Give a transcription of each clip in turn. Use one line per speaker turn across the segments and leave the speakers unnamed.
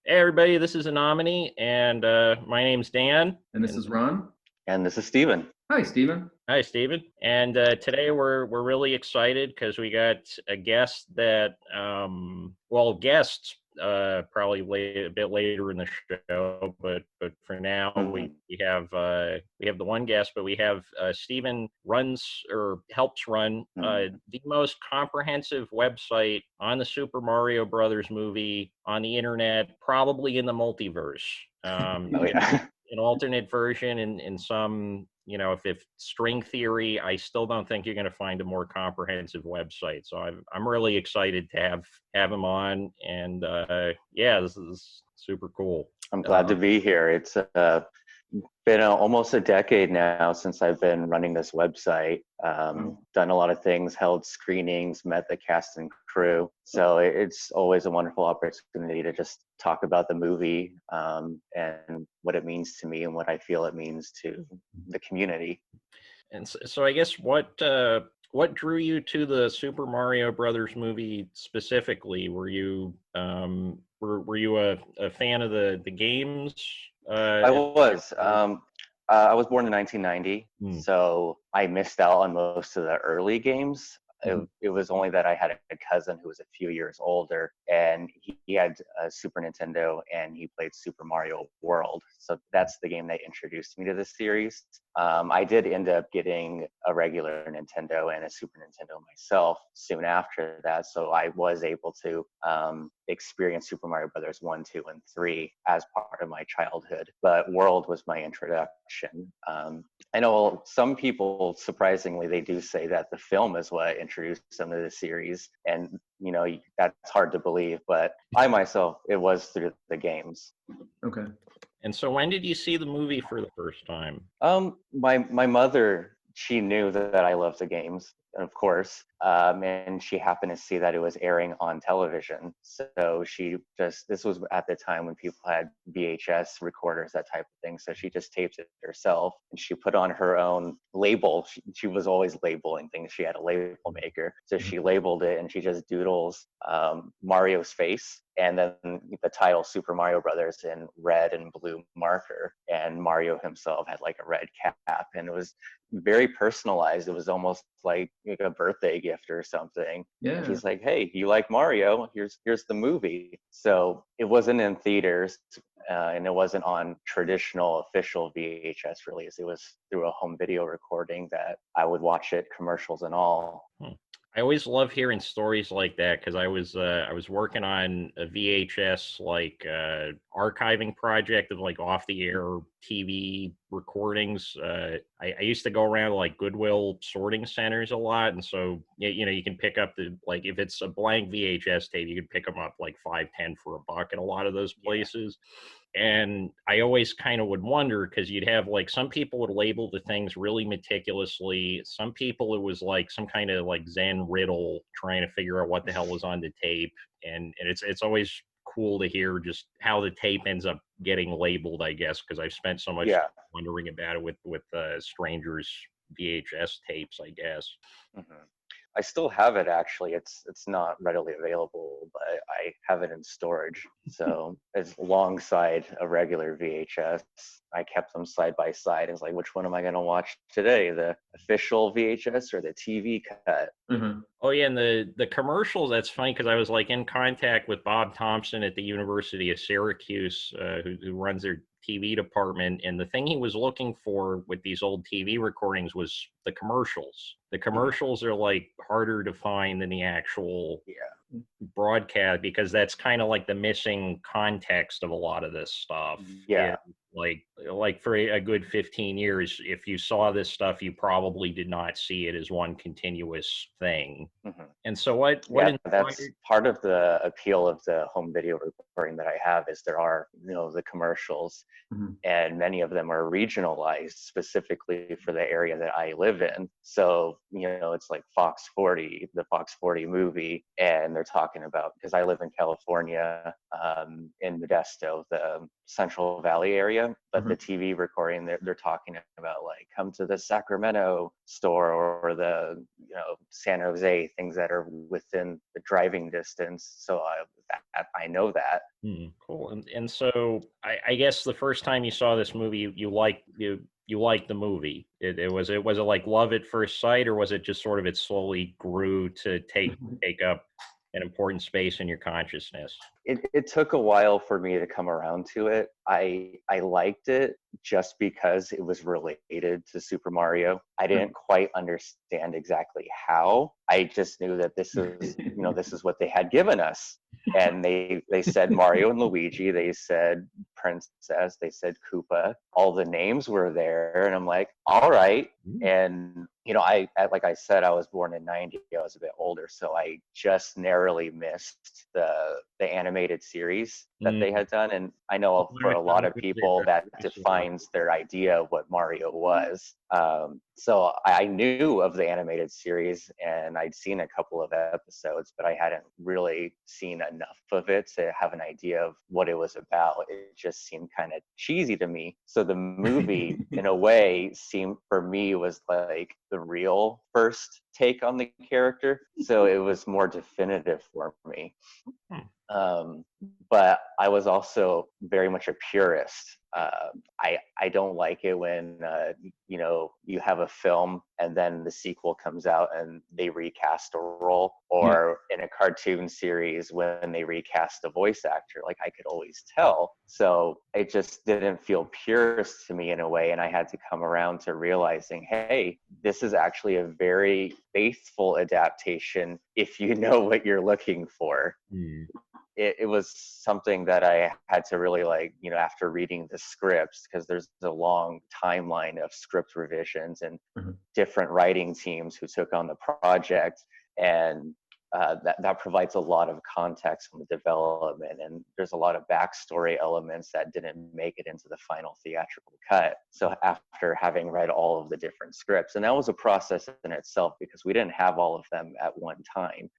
Hey everybody, this is Anomany, and my name's Dan.
And this
And
is Ron.
And this is Steven.
Hi, Steven.
hi, Steven. And today we're really excited because we got a guest that, guests probably a bit later in the show, but for now
Mhm.
we have the one guest, but we have Steven runs or helps run
Mhm.
the most comprehensive website on the Super Mario Brothers movie on the internet, probably in the multiverse.
Oh yeah.
An alternate version in some, if string theory, I still don't think you're going to find a more comprehensive website. So I'm really excited to have him on, and yeah, this is super cool.
I'm glad to be here. It's been almost a decade now since I've been running this website. Done a lot of things, held screenings, met the cast and crew. So it's always a wonderful opportunity to just talk about the movie and what it means to me and what I feel it means to the community.
And so I guess what drew you to the Super Mario Brothers movie specifically? Were you were you a fan of the games?
I was. I was born in 1990,
Hmm.
so I missed out on most of the early games. It was only that I had a cousin who was a few years older, and he had a Super Nintendo, and he played Super Mario World. So that's the game that introduced me to the series. I did end up getting a regular Nintendo and a Super Nintendo myself soon after that, so I was able to experience Super Mario Brothers 1, 2, and 3 as part of my childhood. But World was my introduction. I know some people, surprisingly, they do say that the film is what introduced them to the series, and that's hard to believe. But I myself, it was through the games.
Okay.
And so when did you see the movie for the first time?
My mother, she knew that I loved the games, of course, and she happened to see that it was airing on television. So this was at the time when people had VHS recorders, that type of thing. So she just taped it herself, and she put on her own label. She was always labeling things. She had a label maker, so she labeled it, and she just doodles Mario's face, and then the title Super Mario Brothers in red and blue marker, and Mario himself had like a red cap, and it was very personalized. It was almost like a birthday gift or something.
Yeah.
And he's like, "Hey, you like Mario? Here's the movie." So it wasn't in theaters, and it wasn't on traditional official VHS release. It was through a home video recording that I would watch it, commercials and all.
I always love hearing stories like that because I was working on a VHS archiving project of like off the air TV recordings. I used to go around to like Goodwill sorting centers a lot, and so you can pick up the like if it's a blank VHS tape, you can pick them up like 5, 10 for a buck at a lot of those places. And I always kind of would wonder because you'd have like some people would label the things really meticulously. Some people it was like some kind of like Zen riddle trying to figure out what the hell was on the tape. And it's always cool to hear just how the tape ends up getting labeled, I guess, because I've spent so much time
Yeah.
wondering about it with strangers VHS tapes, I guess.
Mhm. I still have it actually. It's not readily available, but I have it in storage. So it's alongside a regular VHS. I kept them side by side. It's like, which one am I going to watch today? The official VHS or the TV cut?
Mm-hmm.
Oh yeah, and the commercials. That's funny because I was like in contact with Bob Thompson at the University of Syracuse, who runs their TV department, and the thing he was looking for with these old TV recordings was the commercials. The
Mhm.
commercials are like harder to find than the actual
Yeah.
broadcast because that's kind of like the missing context of a lot of this stuff.
Yeah.
Like for a good 15 years, if you saw this stuff, you probably did not see it as one continuous thing.
Mhm.
And so what
Yeah, that's
inspired?
part of the appeal of the home video recording that I have is there are, the commercials,
Mm-hmm.
and many of them are regionalized specifically for the area that I live in. So, it's like Fox 40, the Fox 40 movie, and they're talking about, because I live in California, in Modesto, the Central Valley area. But the TV recording, they're talking about like come to the Sacramento store or the San Jose, things that are within the driving distance. So I know that.
Cool. And so I guess the first time you saw this movie, you liked the movie. Was it like love at first sight, or was it just sort of it slowly grew to take up an important space in your consciousness?
It took a while for me to come around to it. I liked it just because it was related to Super Mario. I didn't quite understand exactly how. I just knew that this is this is what they had given us. And they said Mario and Luigi, they said Princess, they said Koopa. All the names were there, and I'm like, all right. And like I said, I was born in '90. I was a bit older, so I just narrowly missed the animated series that they had done. And I know for a lot of people that defines their idea of what Mario was. So I knew of the animated series, and I'd seen a couple of episodes, but I hadn't really seen enough of it to have an idea of what it was about. It just seemed kind of cheesy to me. So the movie, in a way, seemed for me was like the real first take on the character. So it was more definitive for me. But I was also very much a purist. I don't like it when you have a film and then the sequel comes out and they recast a role, or in a cartoon series when they recast a voice actor. Like I could always tell, so it just didn't feel purist to me in a way, and I had to come around to realizing, hey, this is actually a very faithful adaptation if you know what you're looking for. It was something that I had to really after reading the scripts, because there's a long timeline of script revisions and different writing teams who took on the project, and that provides a lot of context from the development, and there's a lot of backstory elements that didn't make it into the final theatrical cut. So after having read all of the different scripts, and that was a process in itself because we didn't have all of them at one time.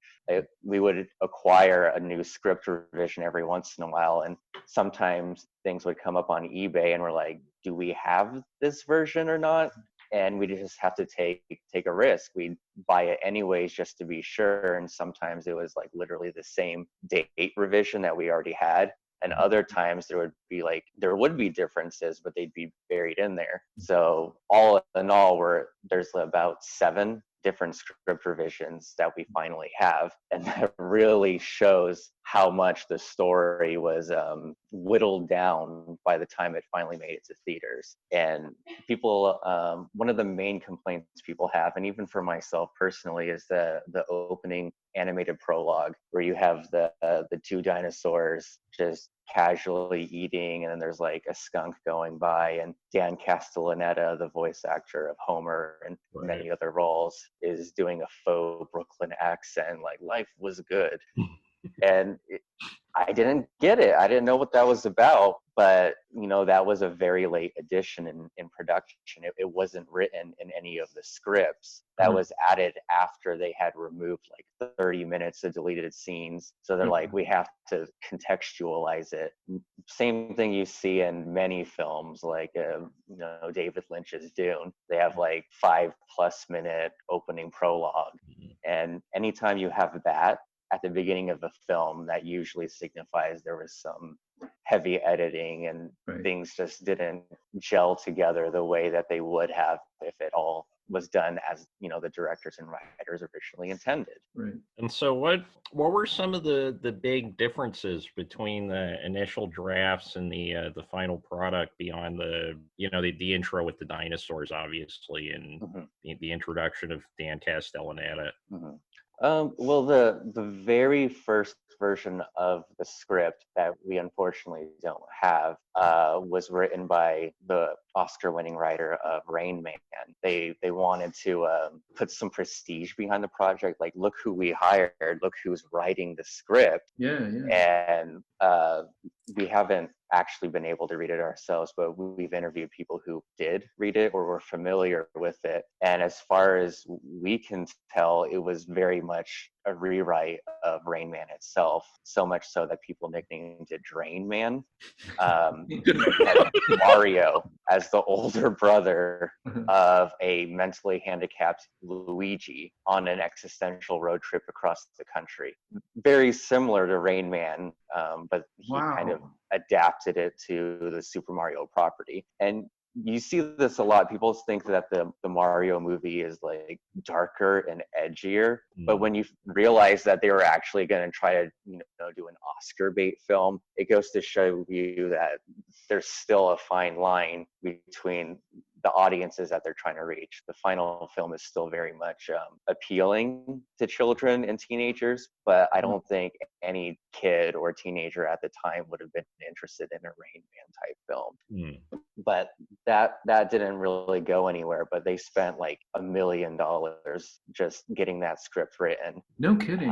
We would acquire a new script revision every once in a while, and sometimes things would come up on eBay and we're like, do we have this version or not? And we just have to take a risk. We'd buy it anyways just to be sure. And sometimes it was like literally the same date revision that we already had. And other times there would be differences, but they'd be buried in there. So all in all, there's about 7 different script revisions that we finally have, and that really shows how much the story was whittled down by the time it finally made it to theaters. And people, one of the main complaints people have, and even for myself personally, is the opening animated prologue where you have the 2 dinosaurs just casually eating, and then there's like a skunk going by, and Dan Castellaneta, the voice actor of Homer and many other roles, is doing a faux Brooklyn accent, like life was good. And I didn't get it. I didn't know what that was about, but that was a very late addition in production. It wasn't written in any of the scripts. That was added after they had removed like 30 minutes of deleted scenes. So they're like, we have to contextualize it. Same thing you see in many films, like David Lynch's Dune. They have like 5+ minute opening prologue, and anytime you have that at the beginning of a film, that usually signifies there was some heavy editing and things just didn't gel together the way that they would have if it all was done as the directors and writers originally intended.
Right. And so what were some of the big differences between the initial drafts and the final product beyond the intro with the dinosaurs, obviously, and the introduction of Dan Castellaneta?
Well, the very first version of the script that we unfortunately don't have was written by the Oscar-winning writer of Rain Man. They wanted to put some prestige behind the project. Like, look who we hired. Look who's writing the script.
Yeah.
And we haven't actually been able to read it ourselves, but we've interviewed people who did read it or were familiar with it. And as far as we can tell, it was very much a rewrite of Rain Man itself, so much so that people nicknamed it Drain Man. You had Mario as the older brother of a mentally handicapped Luigi on an existential road trip across the country. Very similar to Rain Man, but he kind of adapted it to the Super Mario property. And you see this a lot. People think that the Mario movie is like darker and edgier, but when you realize that they were actually going to try to, do an Oscar bait film, it goes to show you that there's still a fine line between the audiences that they're trying to reach. The final film is still very much appealing to children and teenagers, but I don't think any kid or teenager at the time would have been interested in a Rain Man type film. But that didn't really go anywhere. But they spent like $1 million just getting that script written.
No kidding.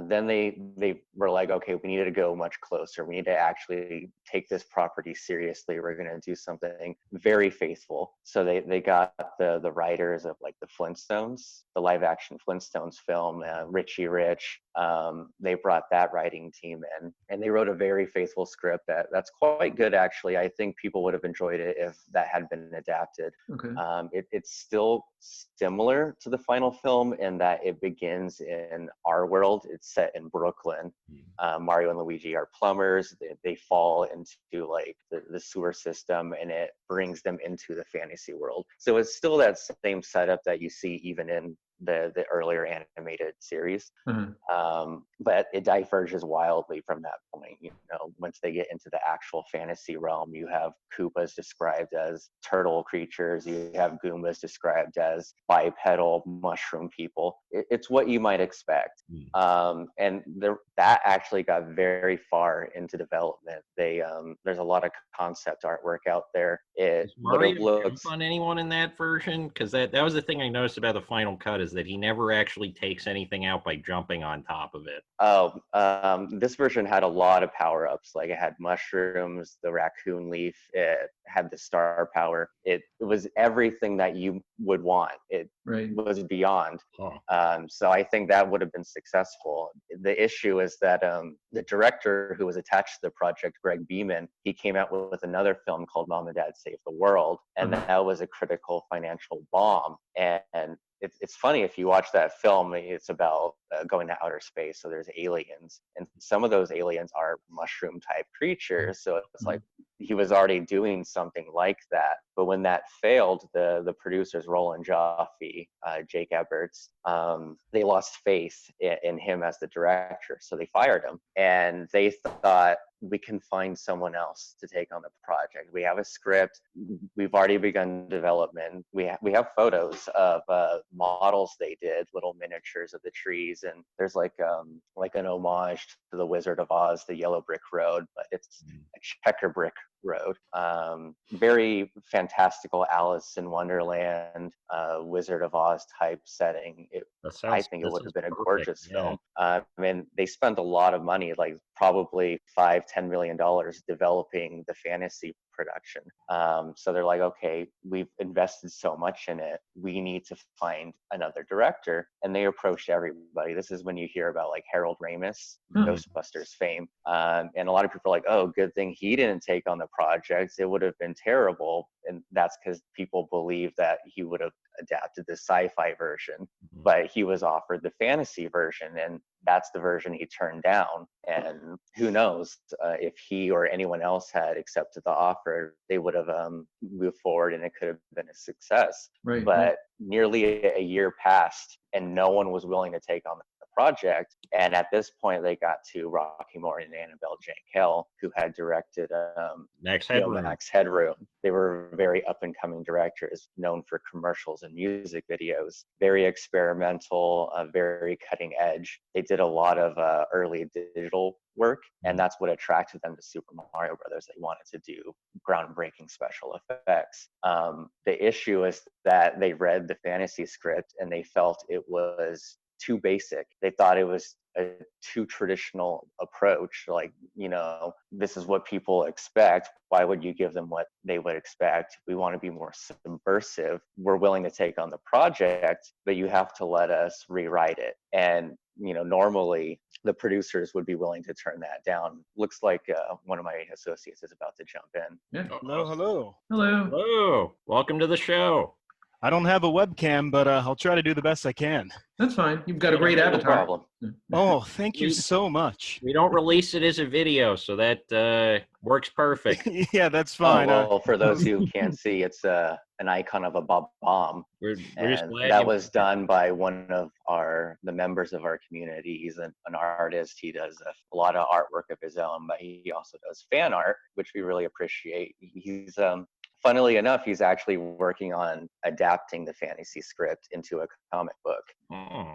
Then they were like, okay, we needed to go much closer. We need to actually take this property seriously. We're going to do something very faithful. So they got the writers of like the Flintstones, the live action Flintstones film, Richie Rich. They brought that writing team in, and they wrote a very faithful script that's quite good, actually. I think people would have enjoyed it if that had been adapted.
Okay.
It's still similar to the final film in that it begins in our world. It's set in Brooklyn. Mario and Luigi are plumbers. They fall into like the sewer system, and it brings them into the fantasy world. So it's still that same setup that you see even in the earlier animated series. But it diverges wildly from that point. Once they get into the actual fantasy realm, you have Koopas described as turtle creatures, you have Goombas described as bipedal mushroom people. It's what you might expect. And that actually got very far into development. There's a lot of concept artwork out there. It
Mario jump on anyone in that version? Because that was the thing I noticed about the final cut, is that he never actually takes anything out by jumping on top of it.
This version had a lot of power-ups. Like it had mushrooms, the raccoon leaf, it had the star power. It was everything that you would want. It was beyond. So I think that would have been successful. The issue is that the director who was attached to the project, Greg Beeman, he came out with another film called Mom and Dad Save the World, and that was a critical financial bomb. And it's funny, if you watch that film, it's about going to outer space. So there's aliens, and some of those aliens are mushroom type creatures. So it's like he was already doing something like that. But when that failed, the producers, Roland Joffe, Jake Eberts, they lost faith in him as the director. So they fired him, and they thought, we can find someone else to take on the project. We have a script. We've already begun development. We have photos of models they did, little miniatures of the trees, and there's like an homage to the Wizard of Oz, the yellow brick road, but it's a checker brick road. Very fantastical Alice in Wonderland, Wizard of Oz type setting. I think it would have been a gorgeous film. I mean, they spent a lot of money, like probably $5-10 million developing the fantasy production. So they're like, okay, we've invested so much in it, we need to find another director. And they approached everybody. This is when you hear about like Harold Ramis, Ghostbusters fame. And a lot of people are like, oh, good thing he didn't take on the project. It would have been terrible. And that's because people believe that he would have adapted the sci-fi version, but he was offered the fantasy version, and that's the version he turned down. And who knows if he or anyone else had accepted the offer, they would have moved forward, and it could have been a success. But nearly a year passed, and no one was willing to take on the project. And at this point, they got to Rocky Moore and Annabelle Jankel, who had directed
Max
Headroom. They were very up-and-coming directors, known for commercials and music videos. Very experimental, very cutting edge. They did a lot of early digital work, and that's what attracted them to Super Mario Brothers. They wanted to do groundbreaking special effects. The issue is that they read the fantasy script and they felt it was too basic. They thought it was a too traditional approach. Like, this is what people expect. Why would you give them what they would expect? We want to be more subversive. We're willing to take on the project, but you have to let us rewrite it. And normally the producers would be willing to turn that down. Looks like one of my associates is about to jump in.
Yeah.
Hello.
Hello. Welcome to the show.
I don't have a webcam, but I'll try to do the best I can.
That's fine. You've got a great avatar.
No problem.
Oh, thank you so much.
We don't release it as a video, so that works perfect.
Yeah, that's fine.
Well, for those who can't see, it's an icon of a bomb.
We're just glad
that was done by one of the members of our community. He's an artist. He does a lot of artwork of his own, but he also does fan art, which we really appreciate. He's funnily enough, he's actually working on adapting the fantasy script into a comic book.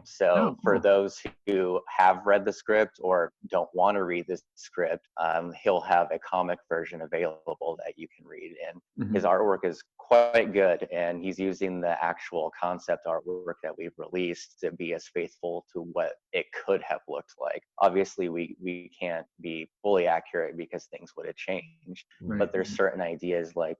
So for those who have read the script or don't want to read the script, he'll have a comic version available that you can read. And his artwork is quite good, and he's using the actual concept artwork that we've released to be as faithful to what it could have looked like. Obviously, we can't be fully accurate because things would have changed, but there's certain ideas like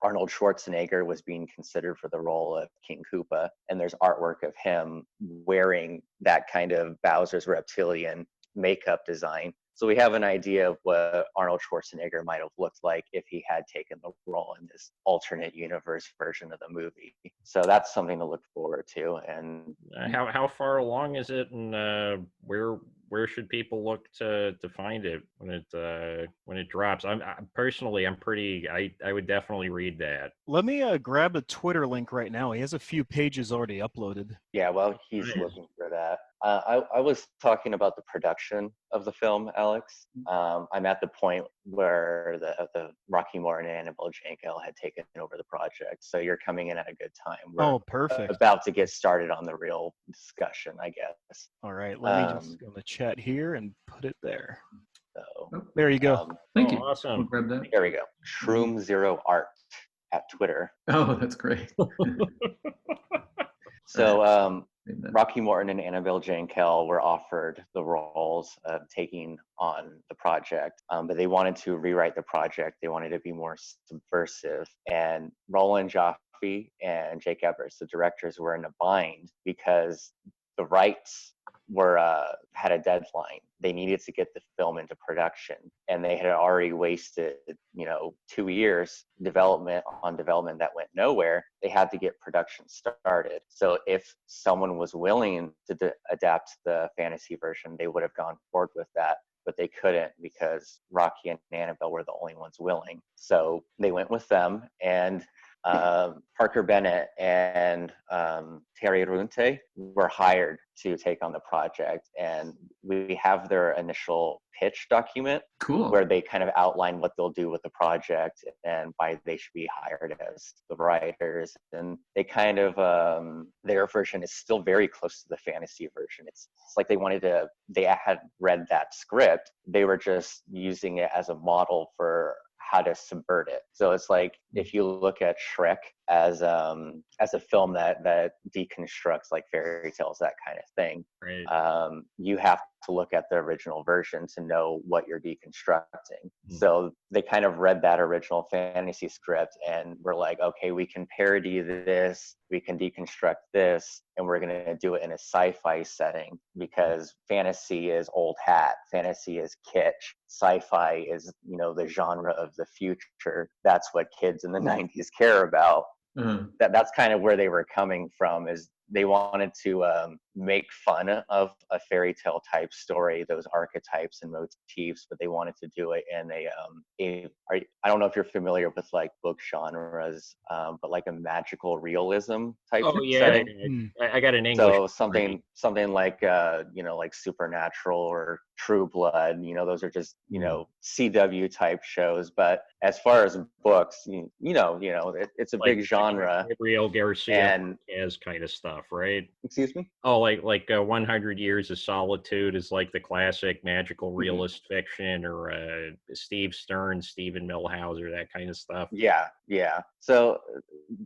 Arnold Schwarzenegger was being considered for the role of King Koopa, and there's artwork of him wearing that kind of Bowser's reptilian makeup design. So we have an idea of what Arnold Schwarzenegger might have looked like if he had taken the role in this alternate universe version of the movie. So that's something to look forward to. And
how far along is it, and where should people look to find it when it drops? I'm pretty. I would definitely read that.
Let me grab a Twitter link right now. He has a few pages already uploaded.
Yeah, well, he's looking for that. I was talking about the production of the film, Alex. I'm at the point where the Rocky Moore and Annabelle Jankel had taken over the project, so you're coming in at a good time. We're
perfect.
About to get started on the real discussion, I guess.
All right, let me just go to the chat here and put it there.
So
there you go.
Thank you.
Awesome.
I'll grab that.
There we go. Shroom Zero Art at Twitter.
Oh, that's great.
So Rocky Morton and Annabelle Jankel were offered the roles of taking on the project, but they wanted to rewrite the project. They wanted to be more subversive. And Roland Joffe and Jake Evers, the directors, were in a bind because the rights had a deadline. They needed to get the film into production, and they had already wasted 2 years development that went nowhere. They had to get production started. So if someone was willing to adapt the fantasy version, they would have gone forward with that, but they couldn't because Rocky and Annabelle were the only ones willing. So they went with them, and Parker Bennett and Terry Runte were hired to take on the project, and we have their initial pitch document where they kind of outline what they'll do with the project and why they should be hired as the writers. And they kind of their version is still very close to the fantasy version. It's like they had read that script, they were just using it as a model for how to subvert it. So it's like if you look at Shrek as a film that deconstructs like fairy tales, that kind of thing,
right.
You have to look at the original version to know what you're deconstructing. So they kind of read that original fantasy script and were like, okay, we can parody this, we can deconstruct this, and we're going to do it in a sci-fi setting because fantasy is old hat, fantasy is kitsch, sci-fi is the genre of the future. That's what kids in the 90s care about. That's kind of where they were coming from, is they wanted to make fun of a fairy tale type story, those archetypes and motifs, but they wanted to do it in I don't know if you're familiar with like book genres, but like a magical realism type setting.
I got an English.
So something like like Supernatural or True Blood, those are just CW type shows. But as far as books, it's a big genre.
Gabriel Garcia Marquez kind of stuff, right?
Excuse me?
Oh, like 100 Years of Solitude is like the classic magical realist fiction, or Steve Stern, Stephen Millhauser, that kind of stuff.
Yeah, Yeah. So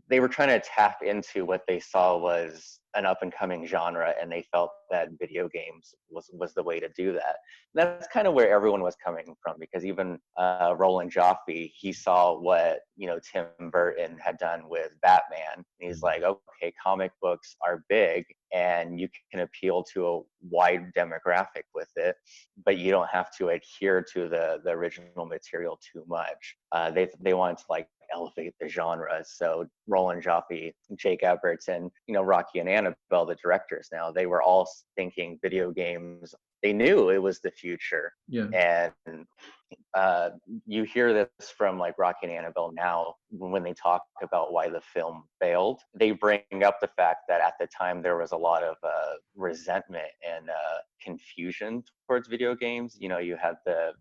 they were trying to tap into what they saw was an up and coming genre, and they felt that video games was the way to do that. And that's kind of where everyone was coming from, because even Roland Joffe, he saw what Tim Burton had done with Batman, and he's like, okay, comic books are big, and you can appeal to a wide demographic with it, but you don't have to adhere to the original material too much. They wanted to like elevate the genre. So Roland Joffe, Jake Eberts, and Rocky and Annabelle, the directors now, they were all thinking video games. They knew it was the future.
Yeah.
And you hear this from like Rocky and Annabelle now when they talk about why the film failed. They bring up the fact that at the time there was a lot of resentment and confusion towards video games. You had the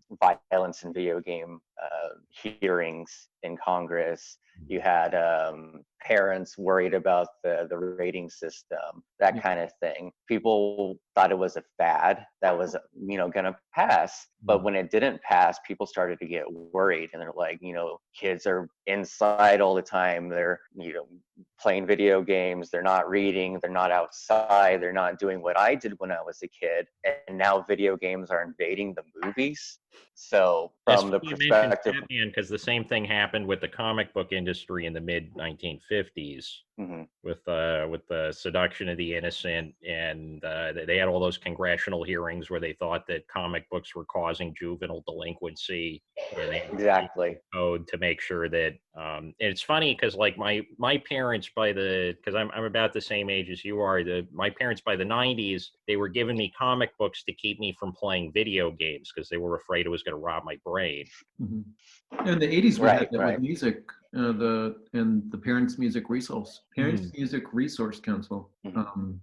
violence in video game hearings in Congress. You had parents worried about the rating system, that kind of thing. People thought it was a fad that was going to pass, but when it didn't pass, people started to get worried, and they're like, kids are inside all the time. They're playing video games. They're not reading. They're not outside. They're not doing what I did when I was a kid. And now video games are invading the movies. So from the perspective,
because the same thing happened with the comic book industry in the mid 1950s. With the seduction of the innocent, and they had all those congressional hearings where they thought that comic books were causing juvenile delinquency. And they
exactly
code to make sure that and it's funny because like my parents because I'm about the same age as you are. My parents by the 90s, they were giving me comic books to keep me from playing video games because they were afraid it was going to rob my brain.
In the 80s, we had that
right.
with music, the Parents Music Resource Music Resource Council, and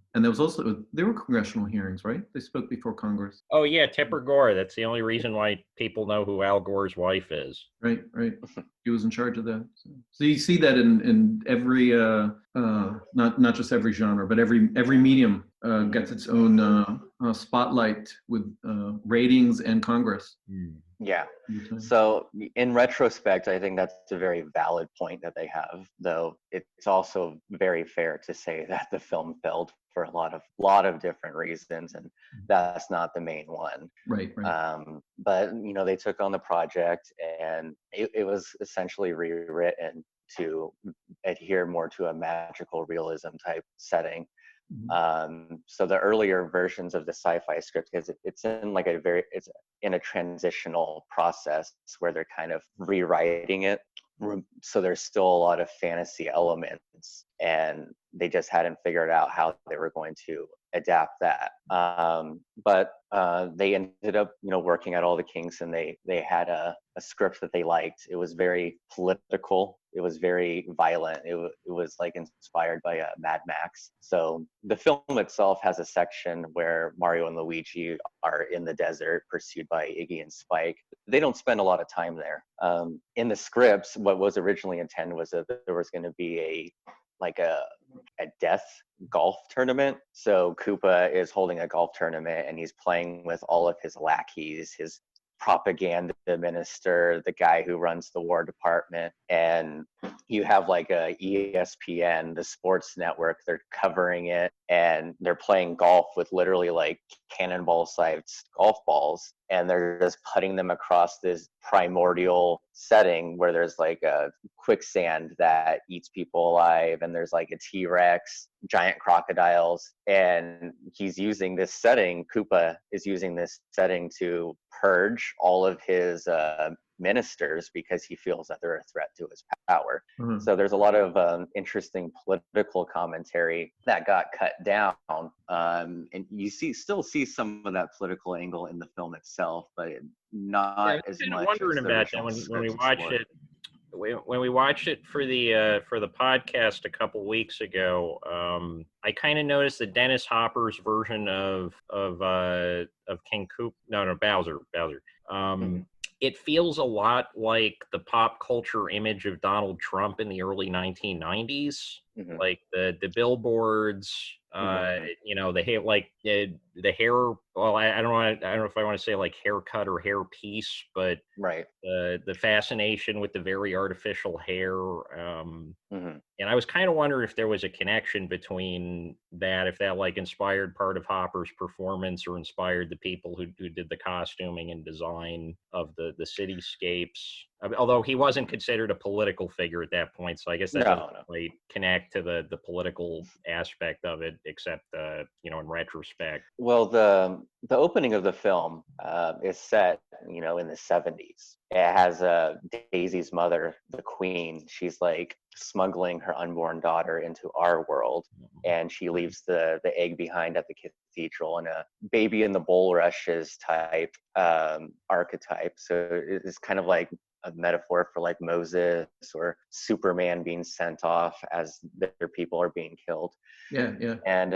there were congressional hearings, right? They spoke before Congress.
Oh yeah, Tipper Gore. That's the only reason why people know who Al Gore's wife is.
Right. He was in charge of that. So you see that in every not just every genre, but every medium gets its own spotlight with ratings and Congress.
Yeah. So in retrospect, I think that's a very valid point that they have, though it's also very fair to say that the film failed for a lot of different reasons, and that's not the main one.
Right.
But they took on the project, and it was essentially rewritten to adhere more to a magical realism type setting. So the earlier versions of the sci-fi script, because it's in like it's in a transitional process where they're kind of rewriting it. So there's still a lot of fantasy elements, and they just hadn't figured out how they were going to adapt that. But they ended up, working out all the kinks, and they had a script that they liked. It was very political. It was very violent. It was like inspired by Mad Max. So the film itself has a section where Mario and Luigi are in the desert, pursued by Iggy and Spike. They don't spend a lot of time there. In the scripts, what was originally intended was that there was going to be a death golf tournament. So Koopa is holding a golf tournament, and he's playing with all of his lackeys, his propaganda minister, the guy who runs the War Department, and you have like a ESPN, the sports network, they're covering it, and they're playing golf with literally like cannonball-sized golf balls, and they're just putting them across this primordial setting where there's like a quicksand that eats people alive, and there's like a T-Rex, giant crocodiles, and he's using this setting, Koopa is using this setting to purge all of his ministers because he feels that they're a threat to his power. So there's a lot of interesting political commentary that got cut down, and you still see some of that political angle in the film itself, but not as much.
Wondering about that when we watched it. When we watched it for the podcast a couple weeks ago, I kind of noticed that Dennis Hopper's version of King Bowser Um, it feels a lot like the pop culture image of Donald Trump in the early 1990s, like the billboards, you know, the hair, like the hair. Well, I don't want. I don't know if I want to say like haircut or hair piece, but
Right.
the fascination with the very artificial hair.
Mm-hmm.
And I was kind of wondering if there was a connection between that, if that like inspired part of Hopper's performance or inspired the people who did the costuming and design of the cityscapes. I mean, although he wasn't considered a political figure at that point, so I guess that doesn't
No.
quite connect to the political aspect of it, except you know, in retrospect.
Well, the opening of the film is set, you know, in the 70s. It has Daisy's mother, the queen. She's like smuggling her unborn daughter into our world, and she leaves the egg behind at the cathedral, and a baby in the bulrushes type archetype. So it's kind of like a metaphor for like Moses or Superman being sent off as their people are being killed.
Yeah, yeah.
And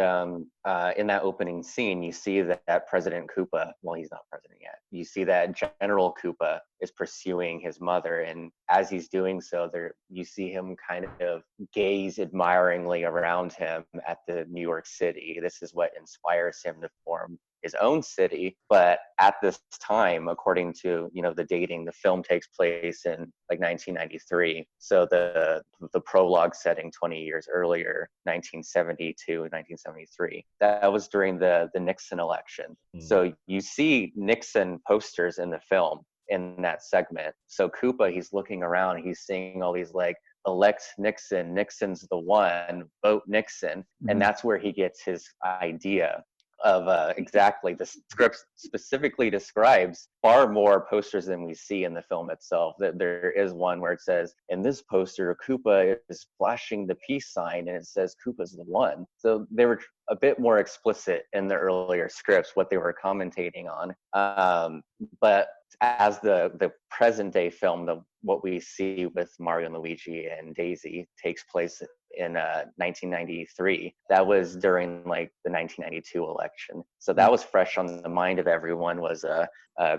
in that opening scene, you see that President Koopa, well, he's not president yet. You see that General Koopa is pursuing his mother. And as he's doing so, you see him kind of gaze admiringly around him at the New York City. This is what inspires him to form his own city. But at this time, according to, you know, the dating, the film takes place in like 1993. So the prologue setting 20 years earlier, 1972 and 1973, that was during the Nixon election. So you see Nixon posters in the film in that segment. So Koopa, he's looking around, he's seeing all these like, elect Nixon, Nixon's the one, vote Nixon. And that's where he gets his idea of exactly, the script specifically describes far more posters than we see in the film itself. That there is one where it says, in this poster, Koopa is flashing the peace sign and it says Koopa's the one. So they were a bit more explicit in the earlier scripts what they were commentating on. But as the present day film, what we see with Mario and Luigi and Daisy takes place in 1993. That was during like the 1992 election. So that was fresh on the mind of everyone, was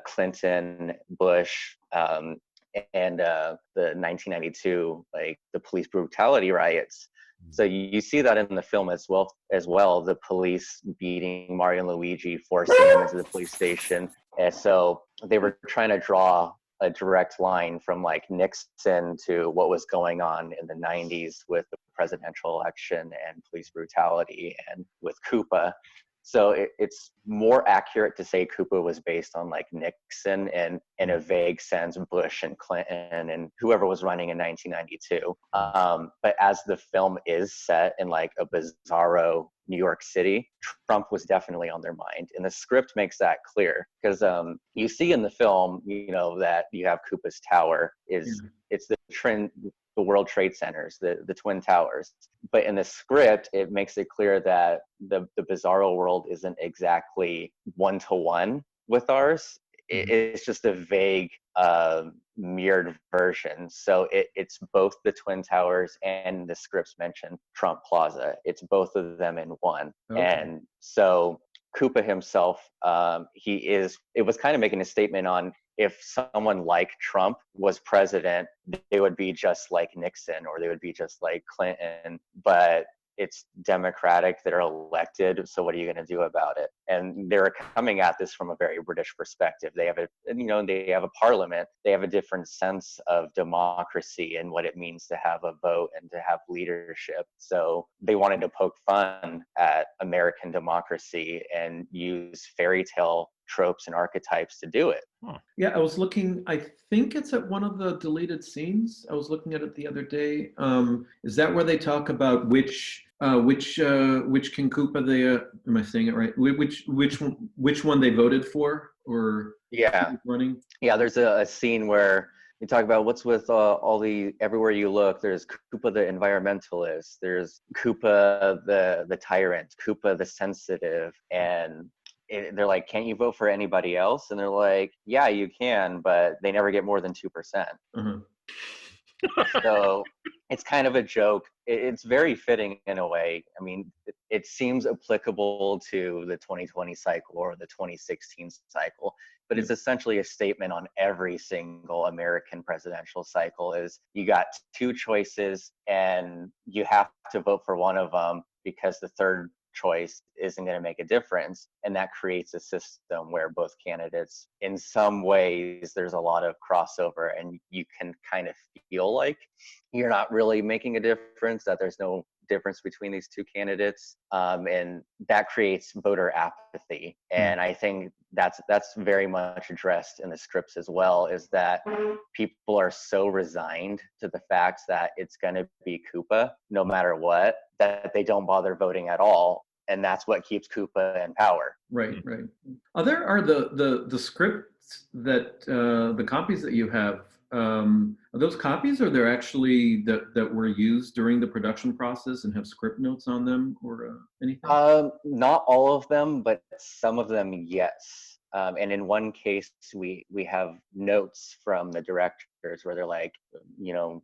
Clinton, Bush, and the 1992, like the police brutality riots. So you see that in the film as well, the police beating Mario and Luigi, forcing them into the police station. And so they were trying to draw a direct line from like Nixon to what was going on in the 90s with the presidential election and police brutality and with Koopa. So it's more accurate to say Koopa was based on like Nixon and in a vague sense Bush and Clinton and whoever was running in 1992. But as the film is set in like a bizarro New York City, Trump was definitely on their mind. And the script makes that clear because you see in the film, you know, that you have Koopa's tower it's the World Trade Centers, the Twin Towers. But in the script, it makes it clear that the bizarro world isn't exactly one-to-one with ours. It's just a vague, mirrored version. So it's both the Twin Towers and the scripts mention Trump Plaza. It's both of them in one. Okay. And so Koopa himself, it was kind of making a statement on if someone like Trump was president, they would be just like Nixon or they would be just like Clinton, but it's Democratic that are elected. So what are you going to do about it? And they're coming at this from a very British perspective. They have they have a parliament. They have a different sense of democracy and what it means to have a vote and to have leadership. So they wanted to poke fun at American democracy and use fairy tale tropes and archetypes to do it.
Yeah, I was looking, I think it's at one of the deleted scenes. I was looking at it the other day. Is that where they talk about which King Koopa they am I saying it right? Which one they voted for or running?
Yeah, there's a scene where you talk about what's with all the everywhere you look. There's Koopa the environmentalist. There's Koopa the tyrant. Koopa the sensitive. And they're like, can't you vote for anybody else? And they're like, yeah, you can, but they never get more than 2%. So it's kind of a joke. It's very fitting in a way. I mean, it seems applicable to the 2020 cycle or the 2016 cycle, but it's essentially a statement on every single American presidential cycle. Is you got two choices and you have to vote for one of them because the third choice isn't going to make a difference. And that creates a system where both candidates, in some ways, there's a lot of crossover, and you can kind of feel like you're not really making a difference, that there's no difference between these two candidates, and that creates voter apathy. And I think that's very much addressed in the scripts as well, is that people are so resigned to the fact that it's going to be Koopa no matter what, that they don't bother voting at all, and that's what keeps Koopa in power.
Right. Are the scripts that the copies that you have, are those copies, or they're actually that were used during the production process and have script notes on them, or anything?
Not all of them, but some of them, yes. And in one case, we have notes from the directors where they're like,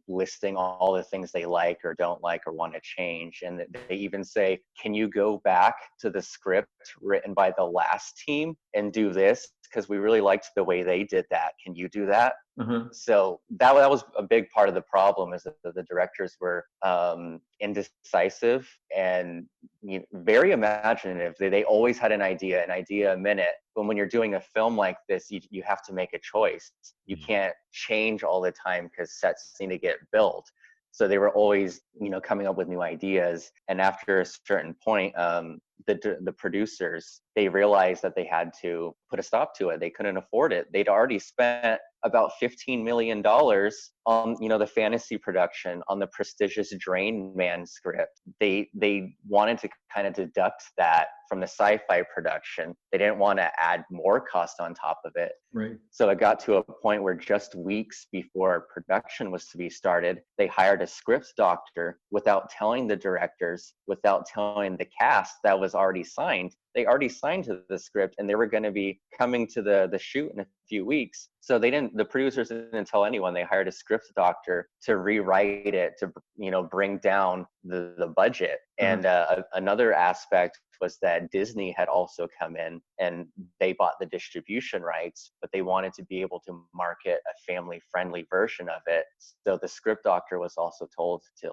listing all the things they like or don't like or want to change. And they even say, can you go back to the script written by the last team and do this? Because we really liked the way they did that. Can you do that? So that was a big part of the problem, is that the directors were indecisive and very imaginative. They always had an idea a minute. But when you're doing a film like this, you have to make a choice. You can't change all the time because sets need to get built. So they were always, coming up with new ideas. And after a certain point, the producers, they realized that they had to put a stop to it. They couldn't afford it. They'd already spent about $15 million on, the fantasy production, on the prestigious Drain Man script. They wanted to kind of deduct that from the sci-fi production. They didn't want to add more cost on top of it.
Right.
So it got to a point where just weeks before production was to be started, they hired a script doctor without telling the directors, without telling the cast that was already signed. They already signed to the script, and they were going to be coming to the shoot in a few weeks. So the producers didn't tell anyone. They hired a script doctor to rewrite it, to bring down the budget. And another aspect was that Disney had also come in and they bought the distribution rights, but they wanted to be able to market a family-friendly version of it. So the script doctor was also told to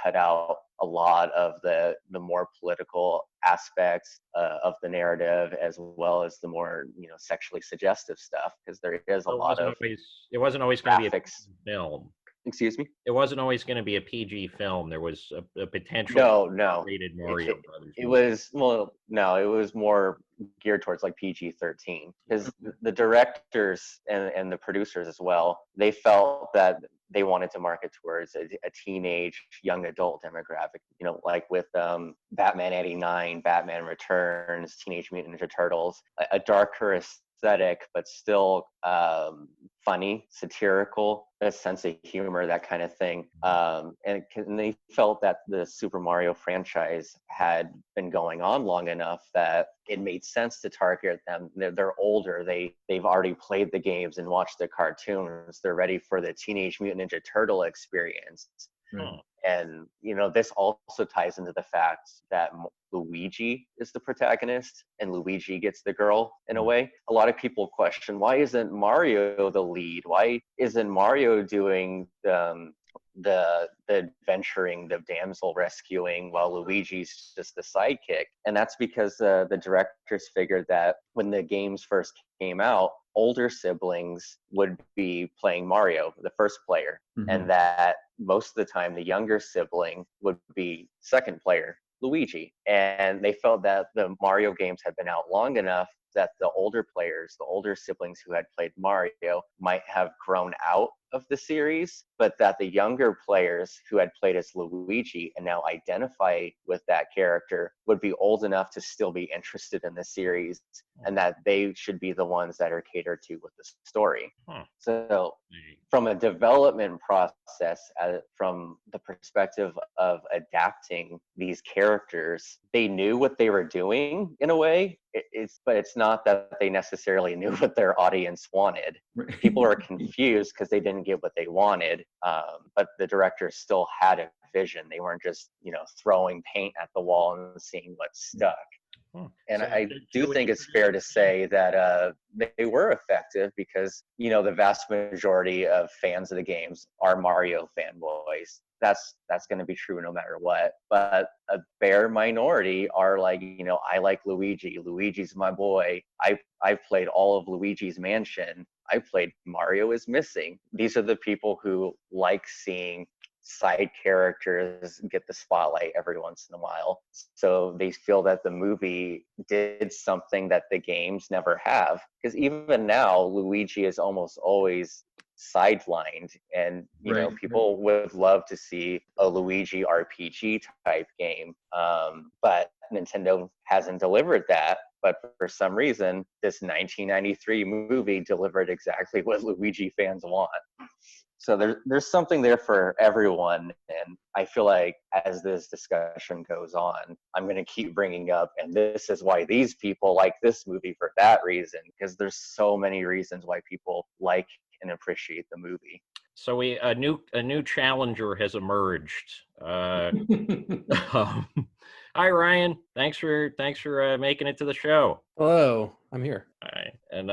cut out a lot of the more political aspects of the narrative, as well as the more sexually suggestive stuff, because there is a lot of
it wasn't always going to be a
graphics.
film.
Excuse me?
It wasn't always going to be a PG film. There was a potential
No.
rated Mario Brothers.
It was more geared towards like PG-13, because the directors and the producers as well, they felt that they wanted to market towards a teenage young adult demographic, like with Batman 89, Batman Returns, Teenage Mutant Ninja Turtles, a darker aesthetic, but still funny, satirical, a sense of humor, that kind of thing. And they felt that the Super Mario franchise had been going on long enough that it made sense to target them. They're older. They've already played the games and watched the cartoons. They're ready for the Teenage Mutant Ninja Turtle experience.
Right.
And this also ties into the fact that Luigi is the protagonist and Luigi gets the girl in a way. A lot of people question, why isn't Mario the lead? Why isn't Mario doing the adventuring, the damsel rescuing, while Luigi's just the sidekick? And that's because the directors figured that when the games first came out, older siblings would be playing Mario, the first player, and that most of the time the younger sibling would be second player, Luigi. And they felt that the Mario games had been out long enough that the older players, the older siblings who had played Mario, might have grown out of the series, but that the younger players who had played as Luigi and now identify with that character would be old enough to still be interested in the series, and that they should be the ones that are catered to with the story. So from a development process, from the perspective of adapting these characters, they knew what they were doing in a way. But it's not that they necessarily knew what their audience wanted. People are confused because they didn't get what they wanted, but the director still had a vision. They weren't just, throwing paint at the wall and seeing what stuck. And
So,
I do
Joey,
think it's fair to say that they were effective because, the vast majority of fans of the games are Mario fanboys. That's going to be true no matter what. But a bare minority are like, I like Luigi. Luigi's my boy. I've played all of Luigi's Mansion. I played Mario is Missing. These are the people who like seeing side characters get the spotlight every once in a while. So they feel that the movie did something that the games never have. Because even now, Luigi is almost always sidelined, and people would love to see a Luigi RPG type game, but Nintendo hasn't delivered that. But for some reason, this 1993 movie delivered exactly what Luigi fans want. So there's something there for everyone, and I feel like as this discussion goes on, I'm going to keep bringing up, and this is why these people like this movie for that reason, because there's so many reasons why people like and appreciate the movie.
So a new challenger has emerged. Hi Ryan, thanks for making it to the show.
Hello, I'm here.
All right. And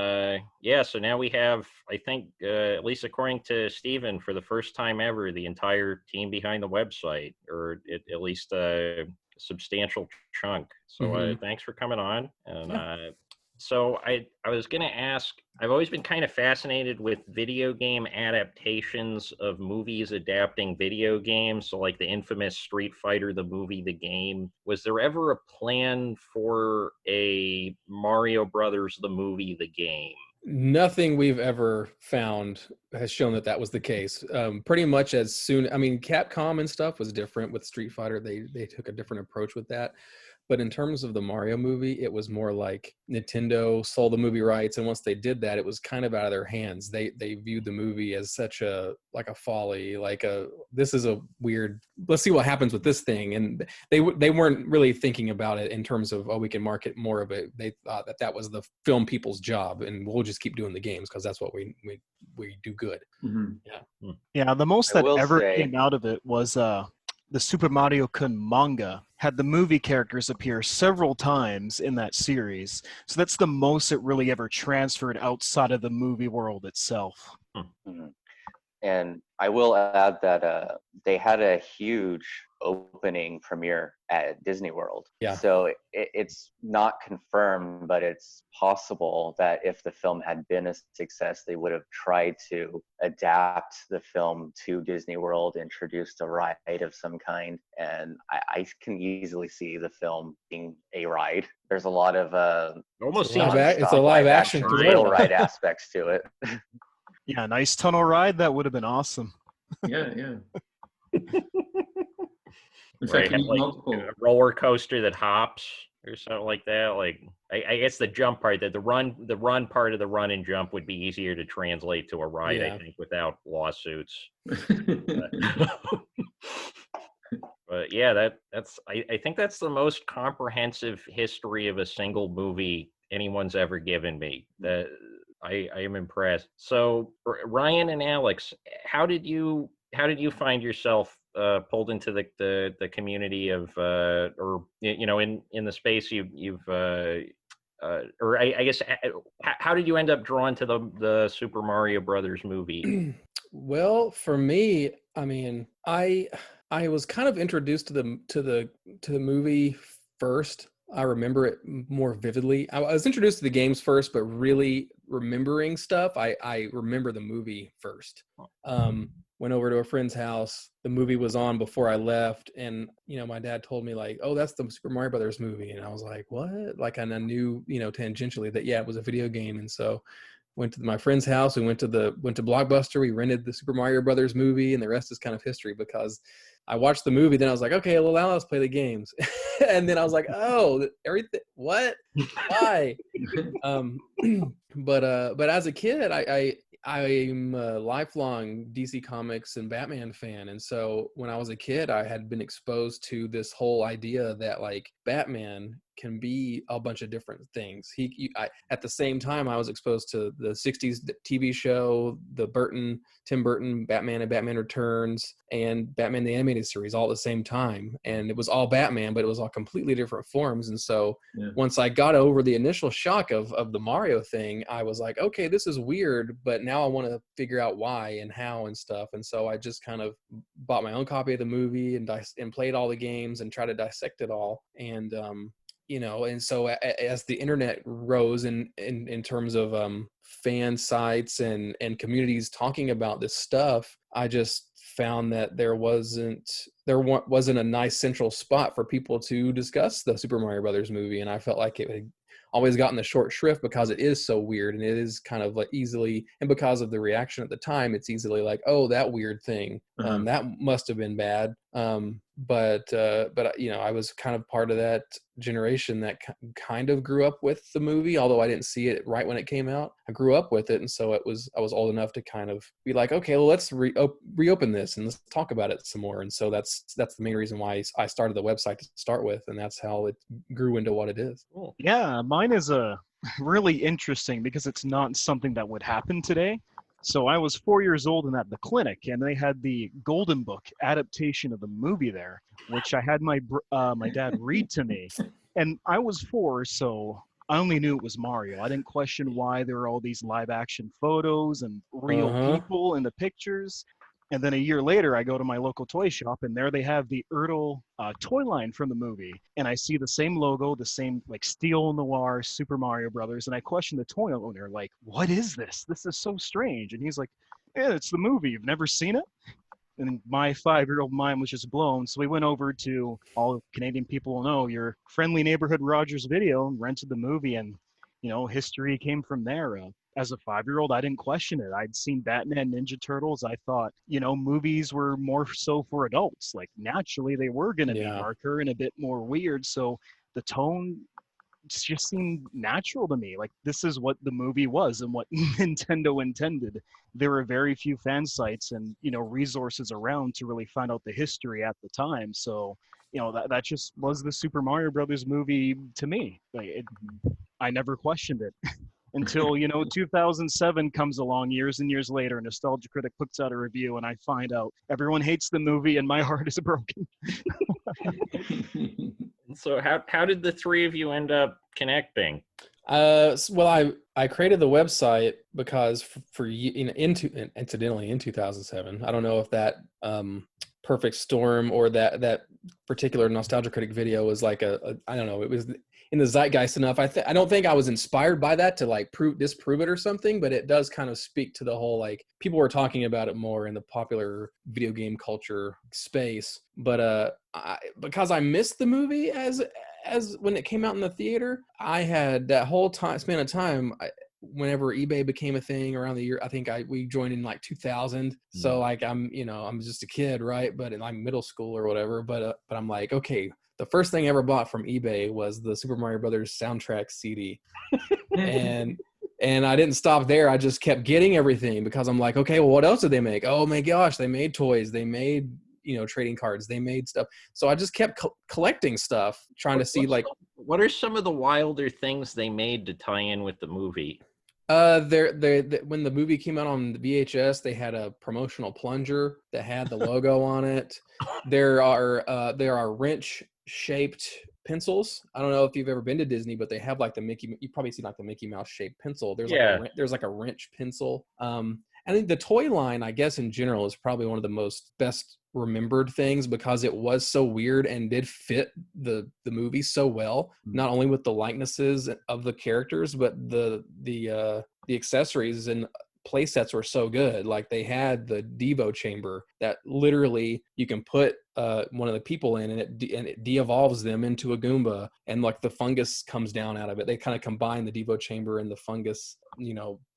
so now we have, I think, at least according to Steven, for the first time ever, the entire team behind the website, or at least a substantial chunk. So thanks for coming on. And so I was going to ask, I've always been kind of fascinated with video game adaptations of movies adapting video games. So like the infamous Street Fighter, the movie, the game. Was there ever a plan for a Mario Brothers, the movie, the game?
Nothing we've ever found has shown that was the case. Pretty much as soon, Capcom and stuff was different with Street Fighter. They took a different approach with that. But in terms of the Mario movie, it was more like Nintendo sold the movie rights, and once they did that, it was kind of out of their hands. They viewed the movie as such a folly, this is a weird. Let's see what happens with this thing, and they weren't really thinking about it in terms of we can market more of it. They thought that was the film people's job, and we'll just keep doing the games because that's what we do good.
Mm-hmm.
Yeah. The most that ever came out of it was the Super Mario Kun manga had the movie characters appear several times in that series. So that's the most it really ever transferred outside of the movie world itself.
Mm-hmm. And I will add that they had a huge opening premiere at Disney World.
Yeah.
So it's not confirmed, but it's possible that if the film had been a success, they would have tried to adapt the film to Disney World, introduced a ride of some kind. And I can easily see the film being a ride. There's a lot of
almost
seems it's a live action
real ride aspects to it.
Yeah, nice tunnel ride. That would have been awesome.
Yeah. In
Right,
fact,
like a roller coaster that hops or something like that. Like I guess the jump part, that the run part of the run and jump would be easier to translate to a ride, I think, without lawsuits. But yeah, that's I think that's the most comprehensive history of a single movie anyone's ever given me. That I am impressed. So Ryan and Alex, how did you find yourself pulled into the community of or in the space you've or I guess how did you end up drawn to the Super Mario Brothers movie?
Well, for me, I was kind of introduced to the movie first. I remember it more vividly. I was introduced to the games first, but really remembering stuff, I remember the movie first. Went over to a friend's house. The movie was on before I left, and my dad told me like, "Oh, that's the Super Mario Brothers movie," and I was like, "What?" Like, and I knew tangentially that it was a video game, and so went to my friend's house. We went to Blockbuster. We rented the Super Mario Brothers movie, and the rest is kind of history because I watched the movie. Then I was like, okay, well, now let's play the games. And then I was like, oh, everything, what? Why? But as a kid, I'm a lifelong DC Comics and Batman fan. And so when I was a kid, I had been exposed to this whole idea that like Batman can be a bunch of different things. At the same time, I was exposed to the 60s TV show, the Tim Burton Batman and Batman Returns, and Batman the Animated Series all at the same time. And it was all Batman, but it was all completely different forms. And so once I got over the initial shock of the Mario thing, I was like, okay, this is weird, but now I want to figure out why and how and stuff. And so I just kind of bought my own copy of the movie and played all the games and tried to dissect it all. And and so as the internet rose in terms of fan sites and communities talking about this stuff, I just found that there wasn't a nice central spot for people to discuss the Super Mario Brothers movie, and I felt like it had always gotten the short shrift because it is so weird, and it is kind of like easily, and because of the reaction at the time, it's easily like, oh, that weird thing, that must have been bad. But I was kind of part of that generation that kind of grew up with the movie, although I didn't see it right when it came out. I grew up with it, and so I was old enough to kind of be like, okay, well, let's reopen this and let's talk about it some more. And so that's the main reason why I started the website to start with, and that's how it grew into what it is.
Cool. Yeah, mine is really interesting because it's not something that would happen today. So I was 4 years old and at the clinic, and they had the Golden Book adaptation of the movie there, which I had my dad read to me. And I was 4, so I only knew it was Mario. I didn't question why there were all these live action photos and real people in the pictures. And then a year later, I go to my local toy shop, and there they have the Ertl toy line from the movie. And I see the same logo, the same like Steel Noir, Super Mario Brothers. And I question the toy owner, like, what is this? This is so strange. And he's like, yeah, it's the movie. You've never seen it? And my 5-year-old mind was just blown. So we went over to, all Canadian people will know, your friendly neighborhood Rogers Video, and rented the movie. And, history came from there. As a 5-year-old, I didn't question it. I'd seen Batman, Ninja Turtles. I thought, movies were more so for adults. Like, naturally, they were going to be darker and a bit more weird. So the tone just seemed natural to me. Like, this is what the movie was and what Nintendo intended. There were very few fan sites and, resources around to really find out the history at the time. So, that just was the Super Mario Brothers movie to me. I never questioned it. Until 2007 comes along, years and years later, Nostalgia Critic puts out a review, and I find out everyone hates the movie, and my heart is broken.
So how did the three of you end up connecting?
Well, I created the website because incidentally in 2007. I don't know if that perfect storm or that particular Nostalgia Critic video was like I don't know, it was in the zeitgeist enough. I don't think I was inspired by that to like disprove it or something, but it does kind of speak to the whole, like, people were talking about it more in the popular video game culture space. But because I missed the movie as when it came out in the theater, I had that whole span of time. Whenever eBay became a thing around the year, I think we joined in like 2000. So like I'm just a kid, right? But in like middle school or whatever. But I'm like, okay, the first thing I ever bought from eBay was the Super Mario Brothers soundtrack CD, and I didn't stop there. I just kept getting everything because I'm like, okay, well, what else did they make? Oh my gosh, they made toys. They made trading cards. They made stuff. So I just kept collecting stuff, trying to see like
what are some of the wilder things they made to tie in with the movie.
When the movie came out on the VHS, they had a promotional plunger that had the logo on it. There are wrench-shaped pencils. I don't know if you've ever been to Disney, but they have like you probably see like the Mickey Mouse shaped pencil. There's like a wrench pencil. I think the toy line, I guess in general, is probably one of the best remembered things because it was so weird and did fit the movie so well, not only with the likenesses of the characters, but the accessories and play sets were so good. Like they had the Devo chamber that literally you can put one of the people in and it de-evolves them into a Goomba, and like the fungus comes down out of it. They kind of combine the Devo chamber and the fungus,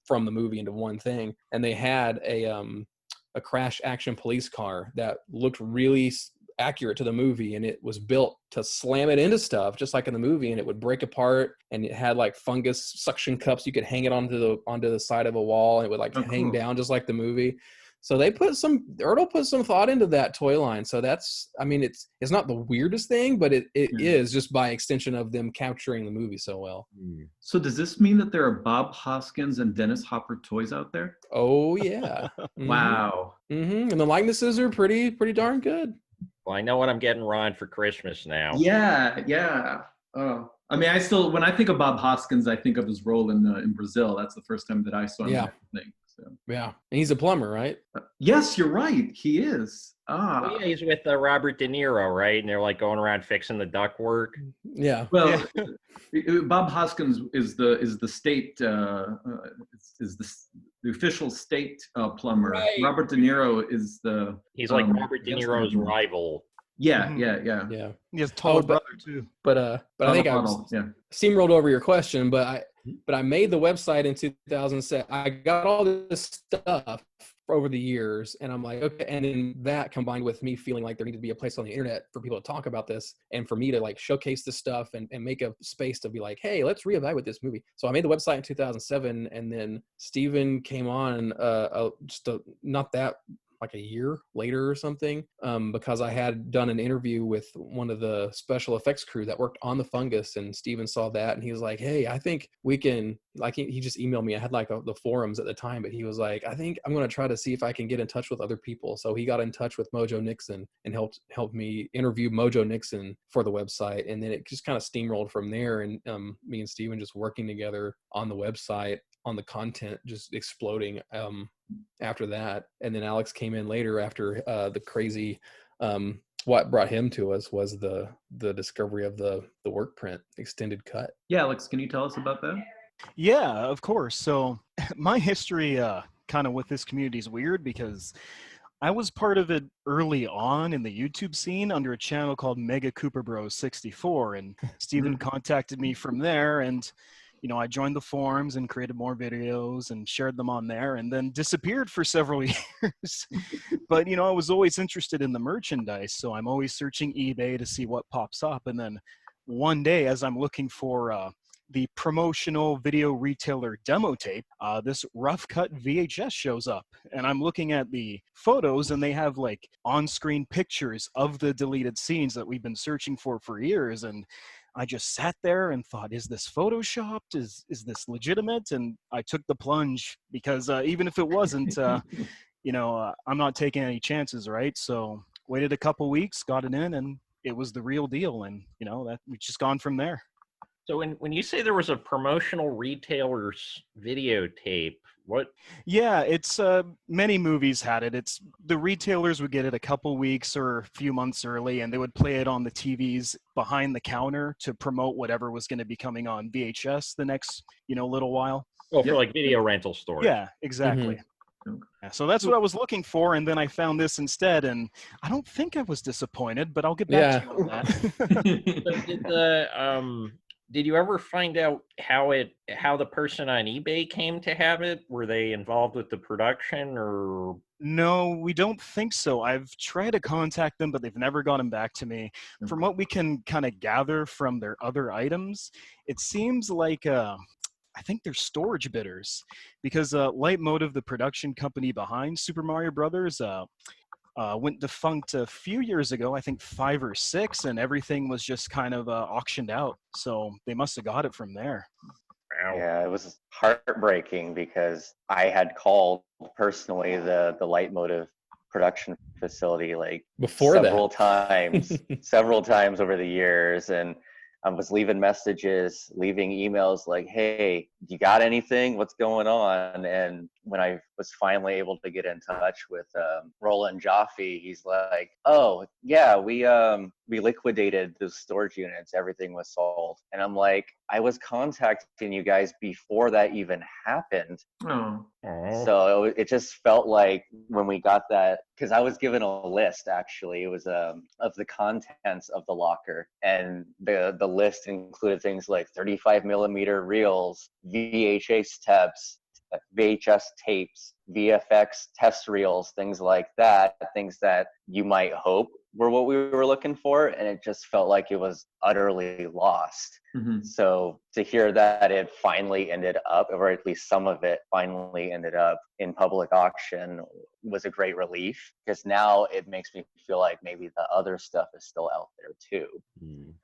from the movie into one thing. And they had a crash action police car that looked really accurate to the movie, and it was built to slam it into stuff just like in the movie, and it would break apart, and it had like fungus suction cups. You could hang it onto the side of a wall, and it would like hang down just like the movie. So Ertl put some thought into that toy line. So that's, I mean, it's not the weirdest thing, but it is just by extension of them capturing the movie so well.
So does this mean that there are Bob Hoskins and Dennis Hopper toys out there?
Oh yeah.
Wow.
And the likenesses are pretty darn good.
Well, I know what I'm getting Ron for Christmas now.
Yeah. Oh, I mean, when I think of Bob Hoskins, I think of his role in Brazil. That's the first time that I saw him.
Yeah.
In anything, so.
Yeah, and he's a plumber, right?
Yes, you're right. He is.
Oh, yeah, he's with Robert De Niro, right? And they're like going around fixing the ductwork.
Yeah.
Well, Bob Hoskins is the state is the official state plumber.
Right.
Robert De Niro is the.
He's like Robert De Niro's rival.
Yeah.
He has taller brother too.
But I think I steamrolled over your question, but I made the website in 2007. I got all this stuff over the years, and I'm like, okay. And then that combined with me feeling like there needed to be a place on the internet for people to talk about this, and for me to like showcase this stuff and make a space to be like, hey, let's reevaluate this movie. So I made the website in 2007, and then Steven came on not that, like a year later or something, because I had done an interview with one of the special effects crew that worked on the fungus, and Steven saw that and he was like, hey, I think we can, like, he just emailed me. I had like the forums at the time, but he was like, I think I'm going to try to see if I can get in touch with other people. So he got in touch with Mojo Nixon and helped me interview Mojo Nixon for the website. And then it just kind of steamrolled from there. And me and Steven just working together on the website, on the content, just exploding after that. And then Alex came in later after the crazy, what brought him to us was the discovery of the work print extended cut.
Yeah, Alex, can you tell us about that?
Yeah, of course. So my history kind of with this community is weird because I was part of it early on in the YouTube scene under a channel called Mega Cooper Bros 64, and Steven contacted me from there, and I joined the forums and created more videos and shared them on there, and then disappeared for several years. But, I was always interested in the merchandise, so I'm always searching eBay to see what pops up. And then one day, as I'm looking for the promotional video retailer demo tape, this rough cut VHS shows up, and I'm looking at the photos, and they have like on-screen pictures of the deleted scenes that we've been searching for years. And I just sat there and thought, is this photoshopped? Is this legitimate? And I took the plunge because even if it wasn't, I'm not taking any chances, right? So waited a couple weeks, got it in, and it was the real deal. And, that we've just gone from there.
So when you say there was a promotional retailer's videotape, what?
Yeah, it's many movies had it. It's the retailers would get it a couple weeks or a few months early, and they would play it on the TVs behind the counter to promote whatever was going to be coming on VHS the next, little while.
Oh, for like video rental stores.
Yeah, exactly. Yeah, so that's what I was looking for, and then I found this instead, and I don't think I was disappointed, but I'll get back to you on
that. Did you ever find out how the person on eBay came to have it? Were they involved with the production or?
No, we don't think so. I've tried to contact them, but they've never gotten back to me. From what we can kind of gather from their other items, it seems like I think they're storage bidders, because Leitmotiv, the production company behind Super Mario Brothers, went defunct a few years ago, I think 5 or 6, and everything was just kind of auctioned out. So they must have got it from there.
Wow.
Yeah, it was heartbreaking because I had called personally the Leitmotiv production facility like
before
several times over the years, and I was leaving messages, leaving emails like, hey, you got anything? What's going on? And when I was finally able to get in touch with Roland Jaffe, he's like, oh, yeah, we liquidated the storage units. Everything was sold. And I'm like, I was contacting you guys before that even happened.
Oh.
So it just felt like when we got that, because I was given a list, actually, it was of the contents of the locker, and the list included things like 35 millimeter reels, VHS tapes, VFX test reels, things like that, things that you might hope were what we were looking for, and it just felt like it was utterly lost. So to hear that it finally ended up, or at least some of it finally ended up in public auction, was a great relief, because now it makes me feel like maybe the other stuff is still out there too.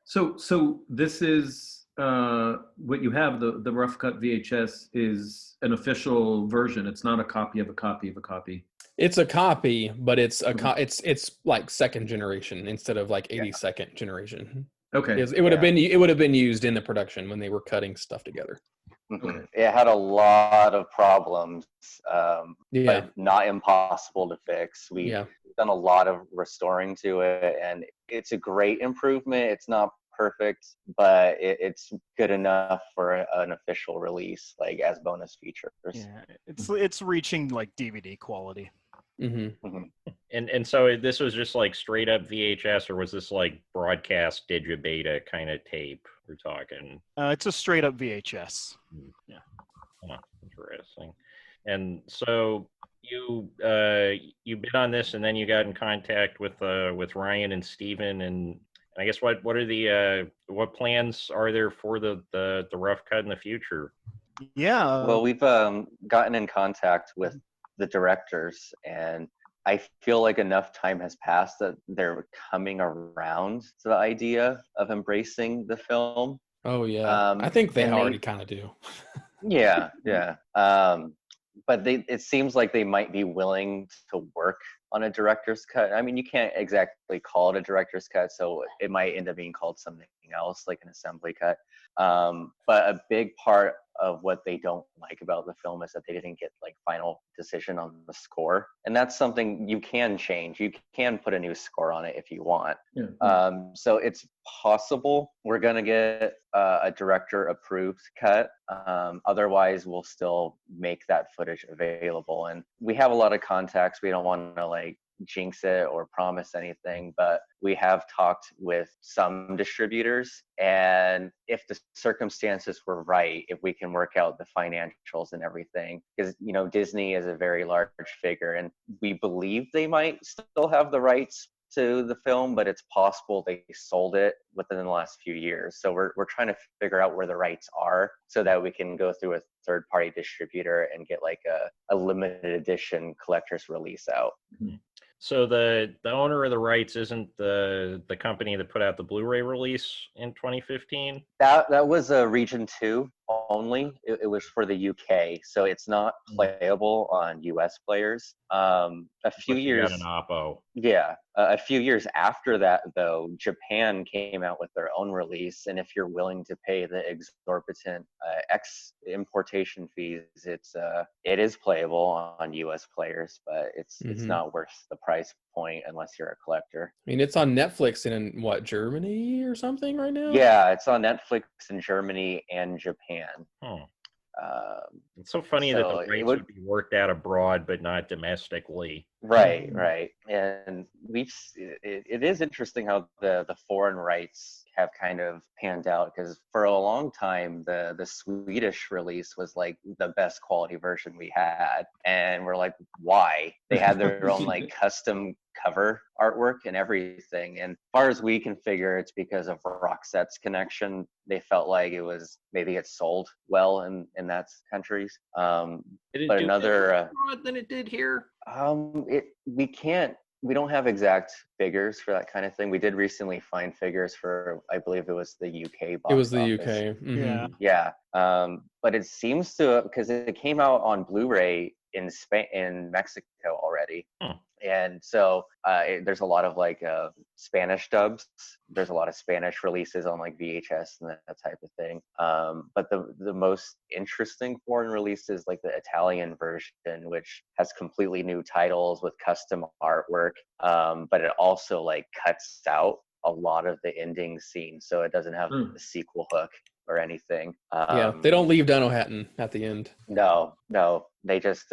So this is what you have, the rough cut VHS is an official version. It's not a copy of a copy of a copy.
It's a copy, but it's it's like second generation instead of like 82nd generation.
Okay.
It would have been used in the production when they were cutting stuff together.
Okay. It had a lot of problems, but not impossible to fix. We've done a lot of restoring to it, and it's a great improvement. It's not perfect, but it's good enough for an official release, like as bonus features.
Yeah, it's reaching like DVD quality.
And so this was just like straight up VHS, or was this like broadcast digibeta kind of tape we're talking?
It's a straight up VHS.
Yeah. Interesting. And so you bid on this, and then you got in contact with Ryan and Steven, and I guess what are the what plans are there for the rough cut in the future?
Yeah.
Well, we've gotten in contact with the directors, and I feel like enough time has passed that they're coming around to the idea of embracing the film.
Oh yeah, I think they already kind of do.
Yeah. But it seems like they might be willing to work on a director's cut. I mean, you can't exactly call it a director's cut, so it might end up being called something else, like an assembly cut. But a big part of what they don't like about the film is that they didn't get like final decision on the score, and that's something you can change. You can put a new score on it if you want. So it's possible we're gonna get a director approved cut. Otherwise, we'll still make that footage available, and we have a lot of contacts. We don't want to like jinx it or promise anything, but we have talked with some distributors, and if the circumstances were right, if we can work out the financials and everything, because Disney is a very large figure, and we believe they might still have the rights to the film, but it's possible they sold it within the last few years. So we're trying to figure out where the rights are so that we can go through a third-party distributor and get like a limited edition collector's release out.
So the owner of the rights isn't the company that put out the Blu-ray release in 2015?
That was a region 2 only. It was for the UK, so it's not playable on US players. A few years.
Got an Oppo.
Yeah, a few years after that, though, Japan came out with their own release, and if you're willing to pay the exorbitant importation fees, it is playable on US players, but it's not worth the price point unless you're a collector.
I mean, it's on Netflix in what, Germany or something right now?
Yeah, it's on Netflix in Germany and Japan.
It's so funny that the rights would be worked out abroad but not domestically.
Right. And it is interesting how the foreign rights have kind of panned out, because for a long time the Swedish release was like the best quality version we had, and we're like, why? They had their own like custom cover artwork and everything, and as far as we can figure, it's because of Roxette's connection. They felt like maybe it sold well in that countries.
Did it
but
do
another
abroad than it did here?
We don't have exact figures for that kind of thing. We did recently find figures for, I believe it was the UK box.
It was the
office.
UK.
Yeah. But it seems to, because it came out on Blu-ray in Mexico already. And so there's a lot of like Spanish dubs. There's a lot of Spanish releases on like VHS and that type of thing. But the most interesting foreign release is like the Italian version, which has completely new titles with custom artwork. But it also like cuts out a lot of the ending scene, so it doesn't have the sequel hook or anything.
Yeah, they don't leave Dino Hatton at the end.
No, they just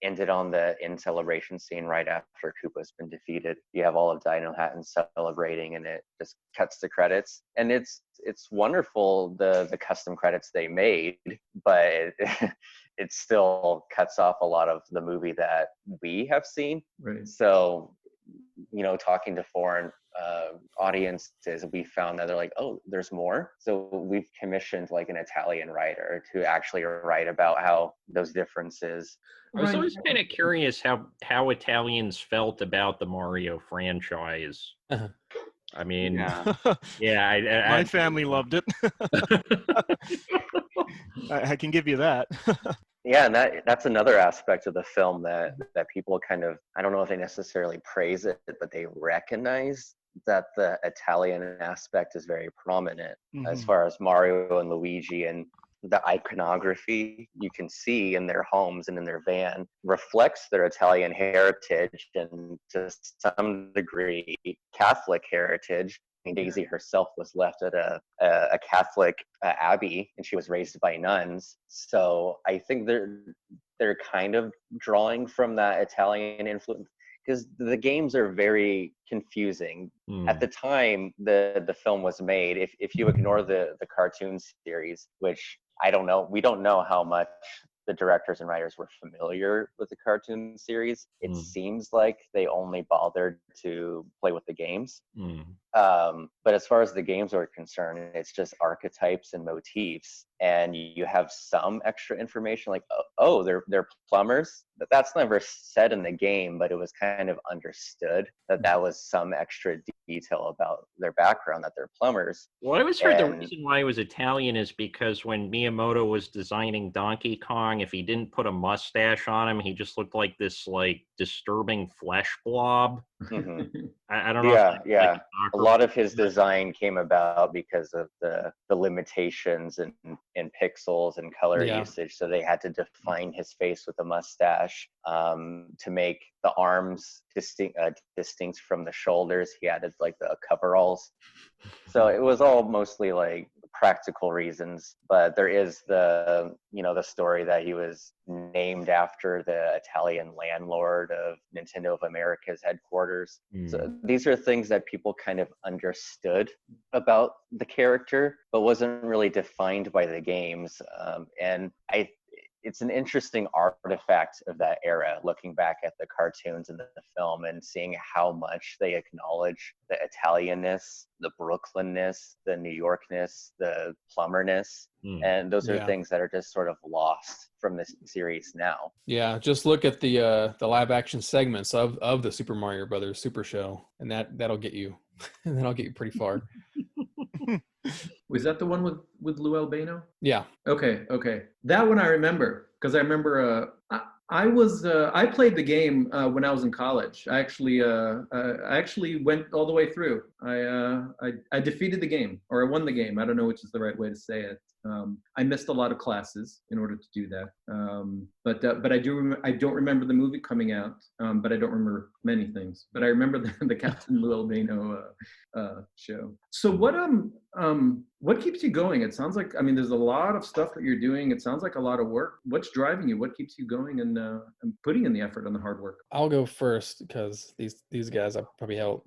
ended on the end celebration scene right after Koopa's been defeated. You have all of Dino Hatton celebrating, and it just cuts the credits, and it's wonderful the custom credits they made, but it still cuts off a lot of the movie that we have seen.
Right.
So talking to foreign audiences, we found that they're like, oh, there's more. So we've commissioned like an Italian writer to actually write about how those differences.
I was always kind of curious how Italians felt about the Mario franchise.
Uh-huh.
I mean,
Yeah.
My family loved it. I can give you that.
Yeah, and that's another aspect of the film that people kind of, I don't know if they necessarily praise it, but they recognize that the Italian aspect is very prominent as far as Mario and Luigi, and the iconography you can see in their homes and in their van reflects their Italian heritage and to some degree Catholic heritage. Daisy herself was left at a Catholic abbey, and she was raised by nuns. So I think they're kind of drawing from that Italian influence, because the games are very confusing. At the time the film was made, if you ignore the cartoon series, which I don't know, we don't know how much the directors and writers were familiar with the cartoon series. It seems like they only bothered to play with the games. But as far as the games are concerned, it's just archetypes and motifs, and you have some extra information like, oh, they're plumbers. But that's never said in the game, but it was kind of understood that was some extra detail about their background, that they're plumbers.
Well, I always heard the reason why he was Italian is because when Miyamoto was designing Donkey Kong, if he didn't put a mustache on him, he just looked like this like disturbing flesh blob. I don't know.
Yeah.
Like
a lot of his design came about because of the limitations in pixels and color usage. So they had to define his face with a mustache to make the arms distinct from the shoulders. He added like the coveralls. So it was all mostly like practical reasons, but there is the story that he was named after the Italian landlord of Nintendo of America's headquarters. So these are things that people kind of understood about the character, but wasn't really defined by the games. And it's an interesting artifact of that era, looking back at the cartoons and the film and seeing how much they acknowledge the Italianness, the Brooklynness, the New Yorkness, the plumberness. And those are things that are just sort of lost from this series now.
Yeah, just look at the live action segments of the Super Mario Brothers Super Show, and that'll get you that'll get you pretty far.
Was that the one with Lou Albano?
Yeah.
Okay. That one I remember, because I remember I played the game when I was in college. I actually went all the way through. I defeated the game, or I won the game. I don't know which is the right way to say it. I missed a lot of classes in order to do that. But I don't remember the movie coming out. But I don't remember many things. But I remember the Captain Lou Albano show. So what keeps you going? It sounds like, there's a lot of stuff that you're doing. It sounds like a lot of work. What's driving you? What keeps you going and putting in the effort and the hard work?
I'll go first because these guys I probably have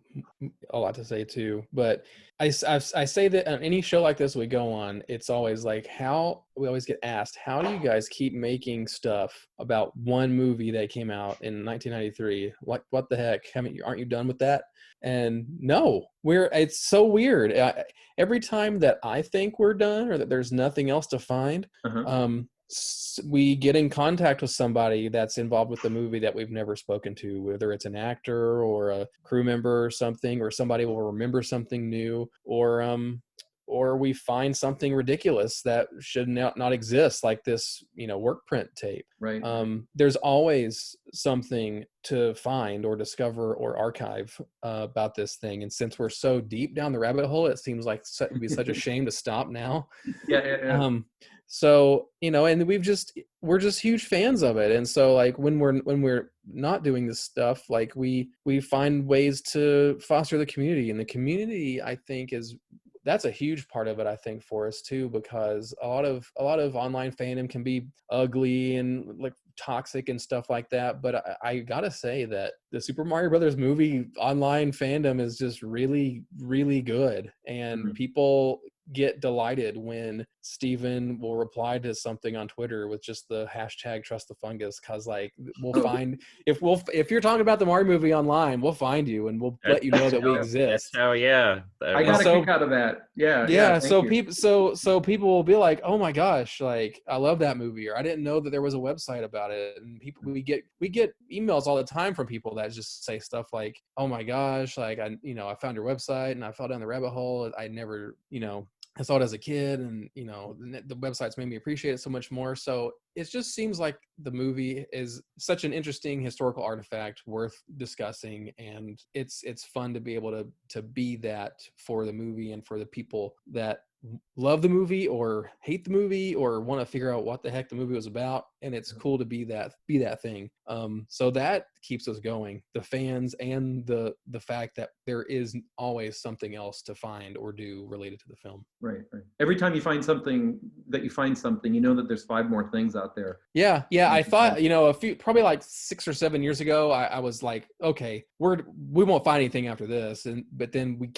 a lot to say too. But I say that on any show like this we go on, it's always like, how we always get asked, how do you guys keep making stuff about one movie that came out in 1993? What the heck? Aren't you done with that? And no, it's so weird. Every time that I think we're done or that there's nothing else to find, we get in contact with somebody that's involved with the movie that we've never spoken to, whether it's an actor or a crew member or something, or somebody will remember something new, or we find something ridiculous that should not exist, like this, work print tape.
Right.
There's always something to find or discover or archive about this thing. And since we're so deep down the rabbit hole, it seems like it'd be such a shame to stop now.
Yeah.
So, and we're just huge fans of it. And so like when we're not doing this stuff, like we find ways to foster the community, and the community, I think, that's a huge part of it, I think, for us too, because a lot of online fandom can be ugly and like toxic and stuff like that. But I gotta say that the Super Mario Brothers movie online fandom is just really, really good, and people get delighted when Steven will reply to something on Twitter with just the hashtag trust the fungus, because like we'll find if you're talking about the Mario movie online, we'll find you and we'll let you know that we exist.
That's how, yeah.
I got a kick out of that.
Yeah. So people, so people will be like, "Oh my gosh, like I love that movie," or "I didn't know that there was a website about it." And people, we get emails all the time from people that just say stuff like, "Oh my gosh, like I found your website and I fell down the rabbit hole. I never, I saw it as a kid, and the websites made me appreciate it so much more." So it just seems like the movie is such an interesting historical artifact worth discussing, and it's fun to be able to be that for the movie and for the people that love the movie or hate the movie or want to figure out what the heck the movie was about. And it's cool to be that thing. So that keeps us going, the fans and the fact that there is always something else to find or do related to the film.
Right. Every time you find something, you know that there's 5 more things out there.
Yeah. I thought, probably like 6 or 7 years ago, I was like, okay, we won't find anything after this. But then we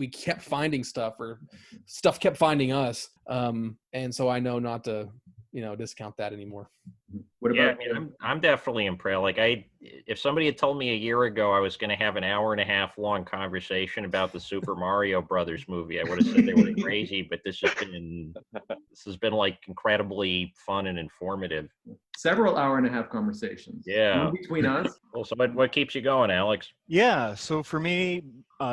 kept finding stuff, or stuff kept finding us. And so I know not to, discount that anymore.
What about?
Yeah, I mean, I'm definitely impressed. Like if somebody had told me a year ago I was going to have an hour and a half long conversation about the Super Mario Brothers movie, I would have said they were crazy. But this has been like incredibly fun and informative.
Several hour-and-a-half conversations.
Yeah,
between us.
Well, so what keeps you going, Alex?
Yeah, so for me,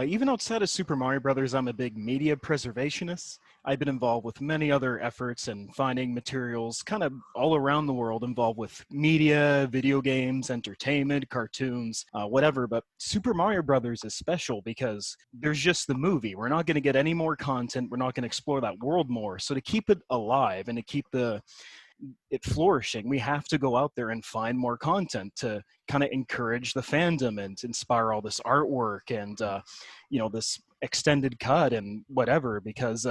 even outside of Super Mario Brothers, I'm a big media preservationist. I've been involved with many other efforts and finding materials kind of all around the world involved with media, video games, entertainment, cartoons, whatever. But Super Mario Brothers is special because there's just the movie. We're not going to get any more content. We're not going to explore that world more. So to keep it alive and to keep it flourishing, we have to go out there and find more content to kind of encourage the fandom and inspire all this artwork and this extended cut and whatever, because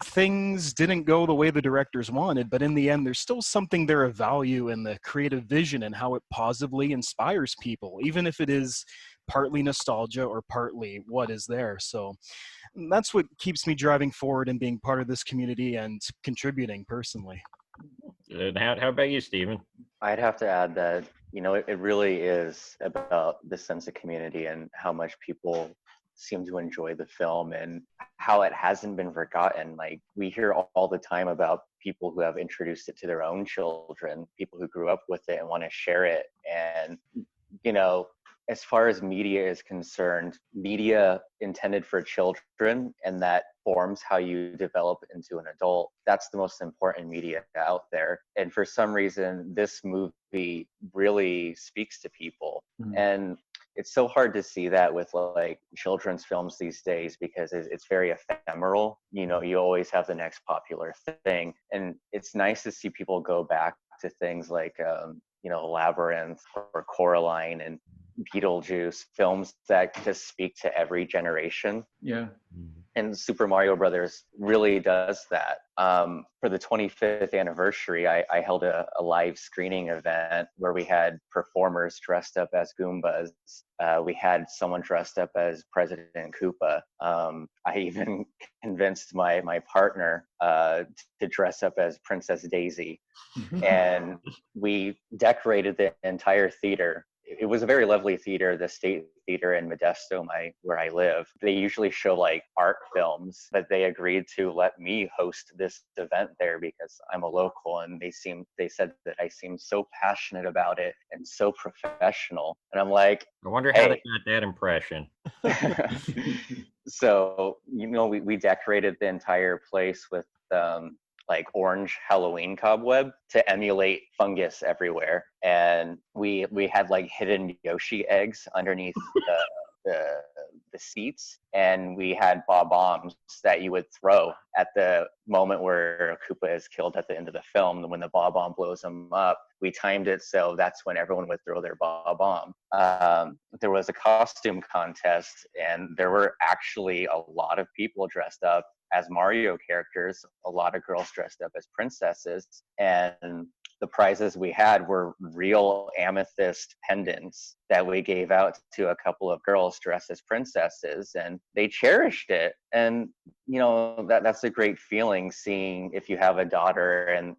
things didn't go the way the directors wanted, but in the end there's still something there of value in the creative vision and how it positively inspires people, even if it is partly nostalgia or partly what is there. So that's what keeps me driving forward and being part of this community and contributing personally.
And how about you, Steven?
I'd have to add that, it really is about the sense of community and how much people seem to enjoy the film and how it hasn't been forgotten. Like we hear all the time about people who have introduced it to their own children, people who grew up with it and want to share it. And, as far as media is concerned, media intended for children and that forms how you develop into an adult, that's the most important media out there. And for some reason, this movie really speaks to people. Mm-hmm. And it's so hard to see that with like children's films these days because it's very ephemeral. You always have the next popular thing. And it's nice to see people go back to things like, Labyrinth or Coraline and Beetlejuice, films that just speak to every generation.
Yeah.
And Super Mario Brothers really does that. For the 25th anniversary, I held a live screening event where we had performers dressed up as Goombas. We had someone dressed up as President Koopa. I even convinced my partner to dress up as Princess Daisy. And we decorated the entire theater. It was a very lovely theater, the State Theater in Modesto, where I live. They usually show like art films, but they agreed to let me host this event there because I'm a local, and they said that I seemed so passionate about it and so professional. And I'm like,
I wonder how they got that impression.
So, we decorated the entire place with like orange Halloween cobweb to emulate fungus everywhere. And we had like hidden Yoshi eggs underneath the seats. And we had bob-ombs that you would throw at the moment where Koopa is killed at the end of the film. When the bob-omb blows him up, we timed it so that's when everyone would throw their bob-omb. There was a costume contest, and there were actually a lot of people dressed up as Mario characters, a lot of girls dressed up as princesses. And the prizes we had were real amethyst pendants that we gave out to a couple of girls dressed as princesses, and they cherished it. And that's a great feeling, seeing if you have a daughter and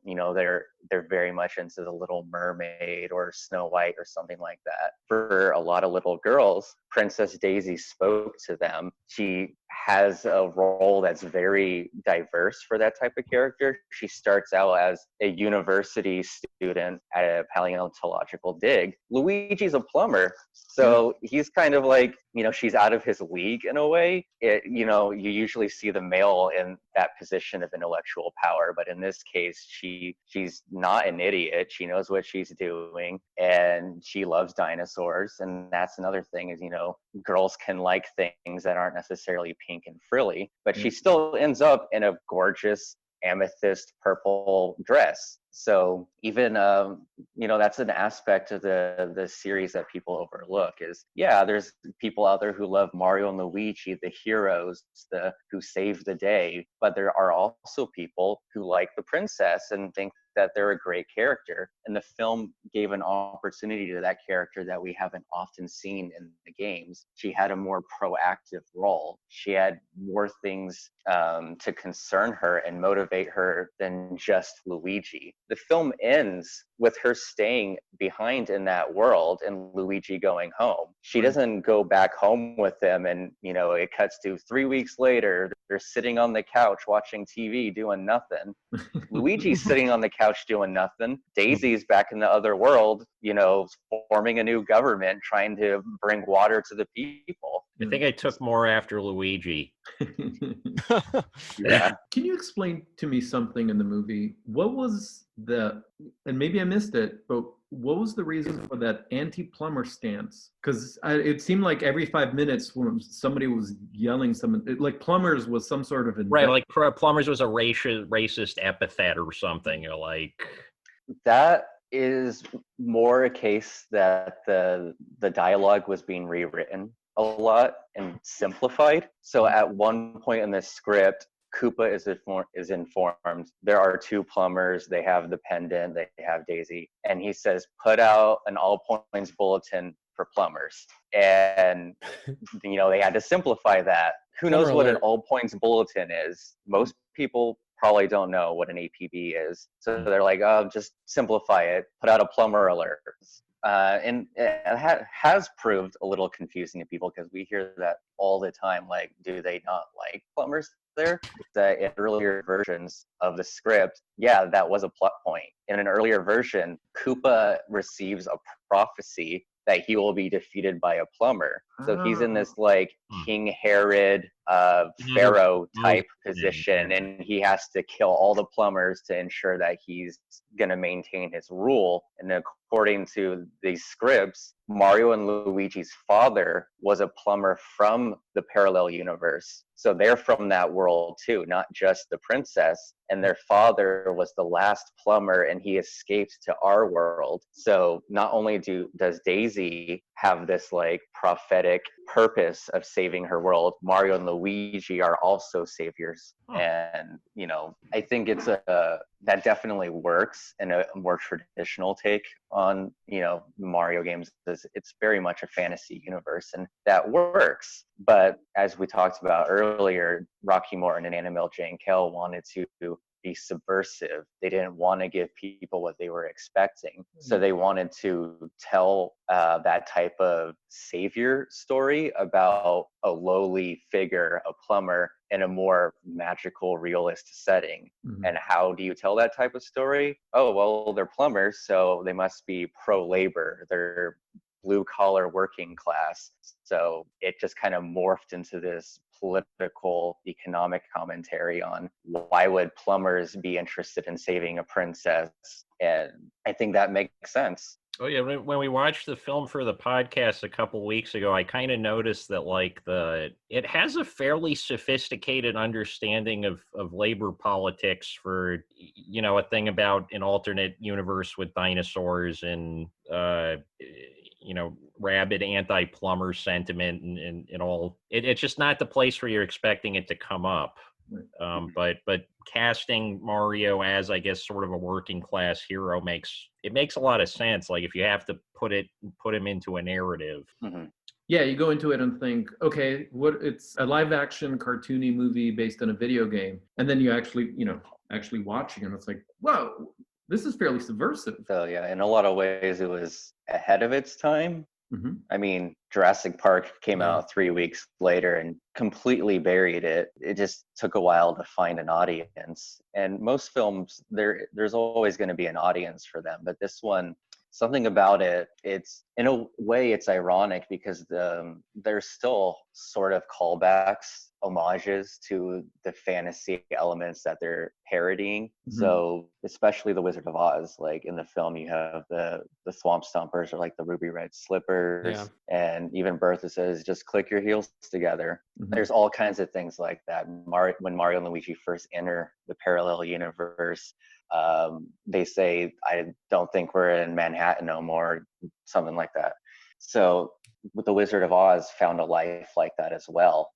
they're very much into the Little Mermaid or Snow White or something like that. For a lot of little girls, Princess Daisy spoke to them. She has a role that's very diverse for that type of character. She starts out as a university student at a paleontological dig. Luigi's a plumber, so he's kind of like, she's out of his league in a way. You usually see the male in that position of intellectual power, but in this case, she's not an idiot. She knows what she's doing, and she loves dinosaurs. And that's another thing is, girls can like things that aren't necessarily pink and frilly, but she still ends up in a gorgeous amethyst purple dress. So even that's an aspect of the series that people overlook is, there's people out there who love Mario and Luigi, the heroes, who save the day, but there are also people who like the princess and think that they're a great character. And the film gave an opportunity to that character that we haven't often seen in the games. She had a more proactive role. She had more things to concern her and motivate her than just Luigi. The film ends with her staying behind in that world and Luigi going home. She doesn't go back home with him, and it cuts to 3 weeks later. They're sitting on the couch watching TV doing nothing. Luigi's sitting on the couch doing nothing. Daisy's back in the other world, forming a new government, trying to bring water to the people.
I think I took more after Luigi.
Yeah.
Can you explain to me something in the movie? What was and maybe I missed it, but what was the reason for that anti-plumber stance? Because it seemed like every 5 minutes when somebody was yelling something, like plumbers was some sort of
right, like plumbers was a racist epithet or something, or like
that is more a case that the dialogue was being rewritten a lot and simplified. So at one point in the script, Koopa is informed there are 2 plumbers. They have the pendant. They have Daisy, and he says, "Put out an all points bulletin for plumbers." And they had to simplify that. Who knows what an all points bulletin is? Most people probably don't know what an APB is. So they're like, "Oh, just simplify it. Put out a plumber alert." And it has proved a little confusing to people because we hear that all the time. Like, do they not like plumbers there? That in earlier versions of the script, that was a plot point. In an earlier version, Koopa receives a prophecy that he will be defeated by a plumber. So he's in this like King Herod, Pharaoh type position, and he has to kill all the plumbers to ensure that he's going to maintain his rule. And according to these scripts, Mario and Luigi's father was a plumber from the parallel universe. So they're from that world too, not just the princess. And their father was the last plumber, and he escaped to our world. So not only does Daisy have this like prophetic purpose of saving her world, Mario and Luigi are also saviors. And I think it's that definitely works in a more traditional take on Mario games. It's very much a fantasy universe, and that works. But as we talked about earlier, Rocky Morton and Annabelle Jane Kell wanted to be subversive. They didn't want to give people what they were expecting. So they wanted to tell that type of savior story about a lowly figure, a plumber, in a more magical, realist setting. And how do you tell that type of story? Oh, well, they're plumbers, so they must be pro-labor. They're blue-collar working class. So it just kind of morphed into this political economic commentary on why would plumbers be interested in saving a princess. And I think that makes sense.
Oh yeah, when we watched the film for the podcast a couple weeks ago, I kind of noticed that like it has a fairly sophisticated understanding of labor politics for a thing about an alternate universe with dinosaurs and rabid anti-plumber sentiment and all. It's just not the place where you're expecting it to come up. But casting Mario as, I guess, sort of a working class hero makes a lot of sense. Like if you have to put him into a narrative.
Mm-hmm.
Yeah, you go into it and think, okay, it's a live action cartoony movie based on a video game, and then you actually watching it, and it's like, whoa, this is fairly subversive.
So yeah, in a lot of ways, it was ahead of its time.
Mm-hmm.
I mean, Jurassic Park came out 3 weeks later and completely buried it. It just took a while to find an audience. And most films, there's always going to be an audience for them, but this one, something about it, it's in a way it's ironic because there's still sort of callbacks, homages to the fantasy elements that they're parodying. Mm-hmm. So especially the Wizard of Oz, like in the film you have the Swamp Stompers, or like the Ruby Red Slippers, and even Bertha says, just click your heels together. Mm-hmm. There's all kinds of things like that. When Mario and Luigi first enter the parallel universe, they say, I don't think we're in Manhattan no more, something like that. So the Wizard of Oz found a life like that as well.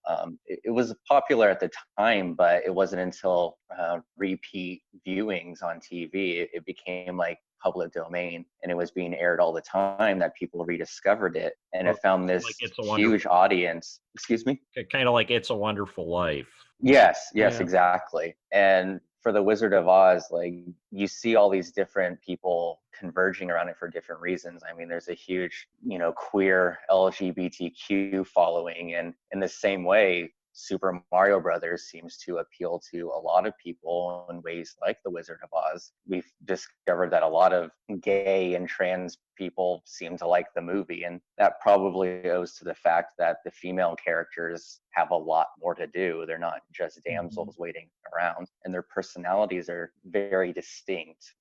It was popular at the time, but it wasn't until repeat viewings on TV, it became like public domain, and it was being aired all the time, that people rediscovered it, and it found this huge audience. Excuse me?
Kind of like It's a Wonderful Life.
Yes, exactly. And for the Wizard of Oz, like you see all these different people converging around it for different reasons. I mean, there's a huge, queer LGBTQ following, and in the same way, Super Mario Brothers seems to appeal to a lot of people in ways like the Wizard of Oz. We've discovered that a lot of gay and trans people seem to like the movie, and that probably owes to the fact that the female characters have a lot more to do. They're not just damsels waiting around, and their personalities are very distinct.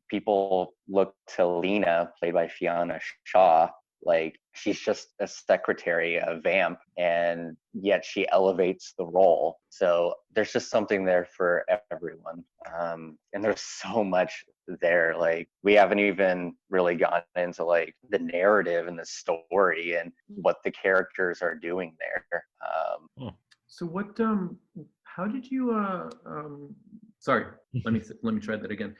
People look to Lena, played by Fiona Shaw, like she's just a secretary, a vamp, and yet she elevates the role. So there's just something there for everyone. And there's so much there. Like we haven't even really gotten into like the narrative and the story and what the characters are doing there.
So what, how did you, sorry, let me try that again.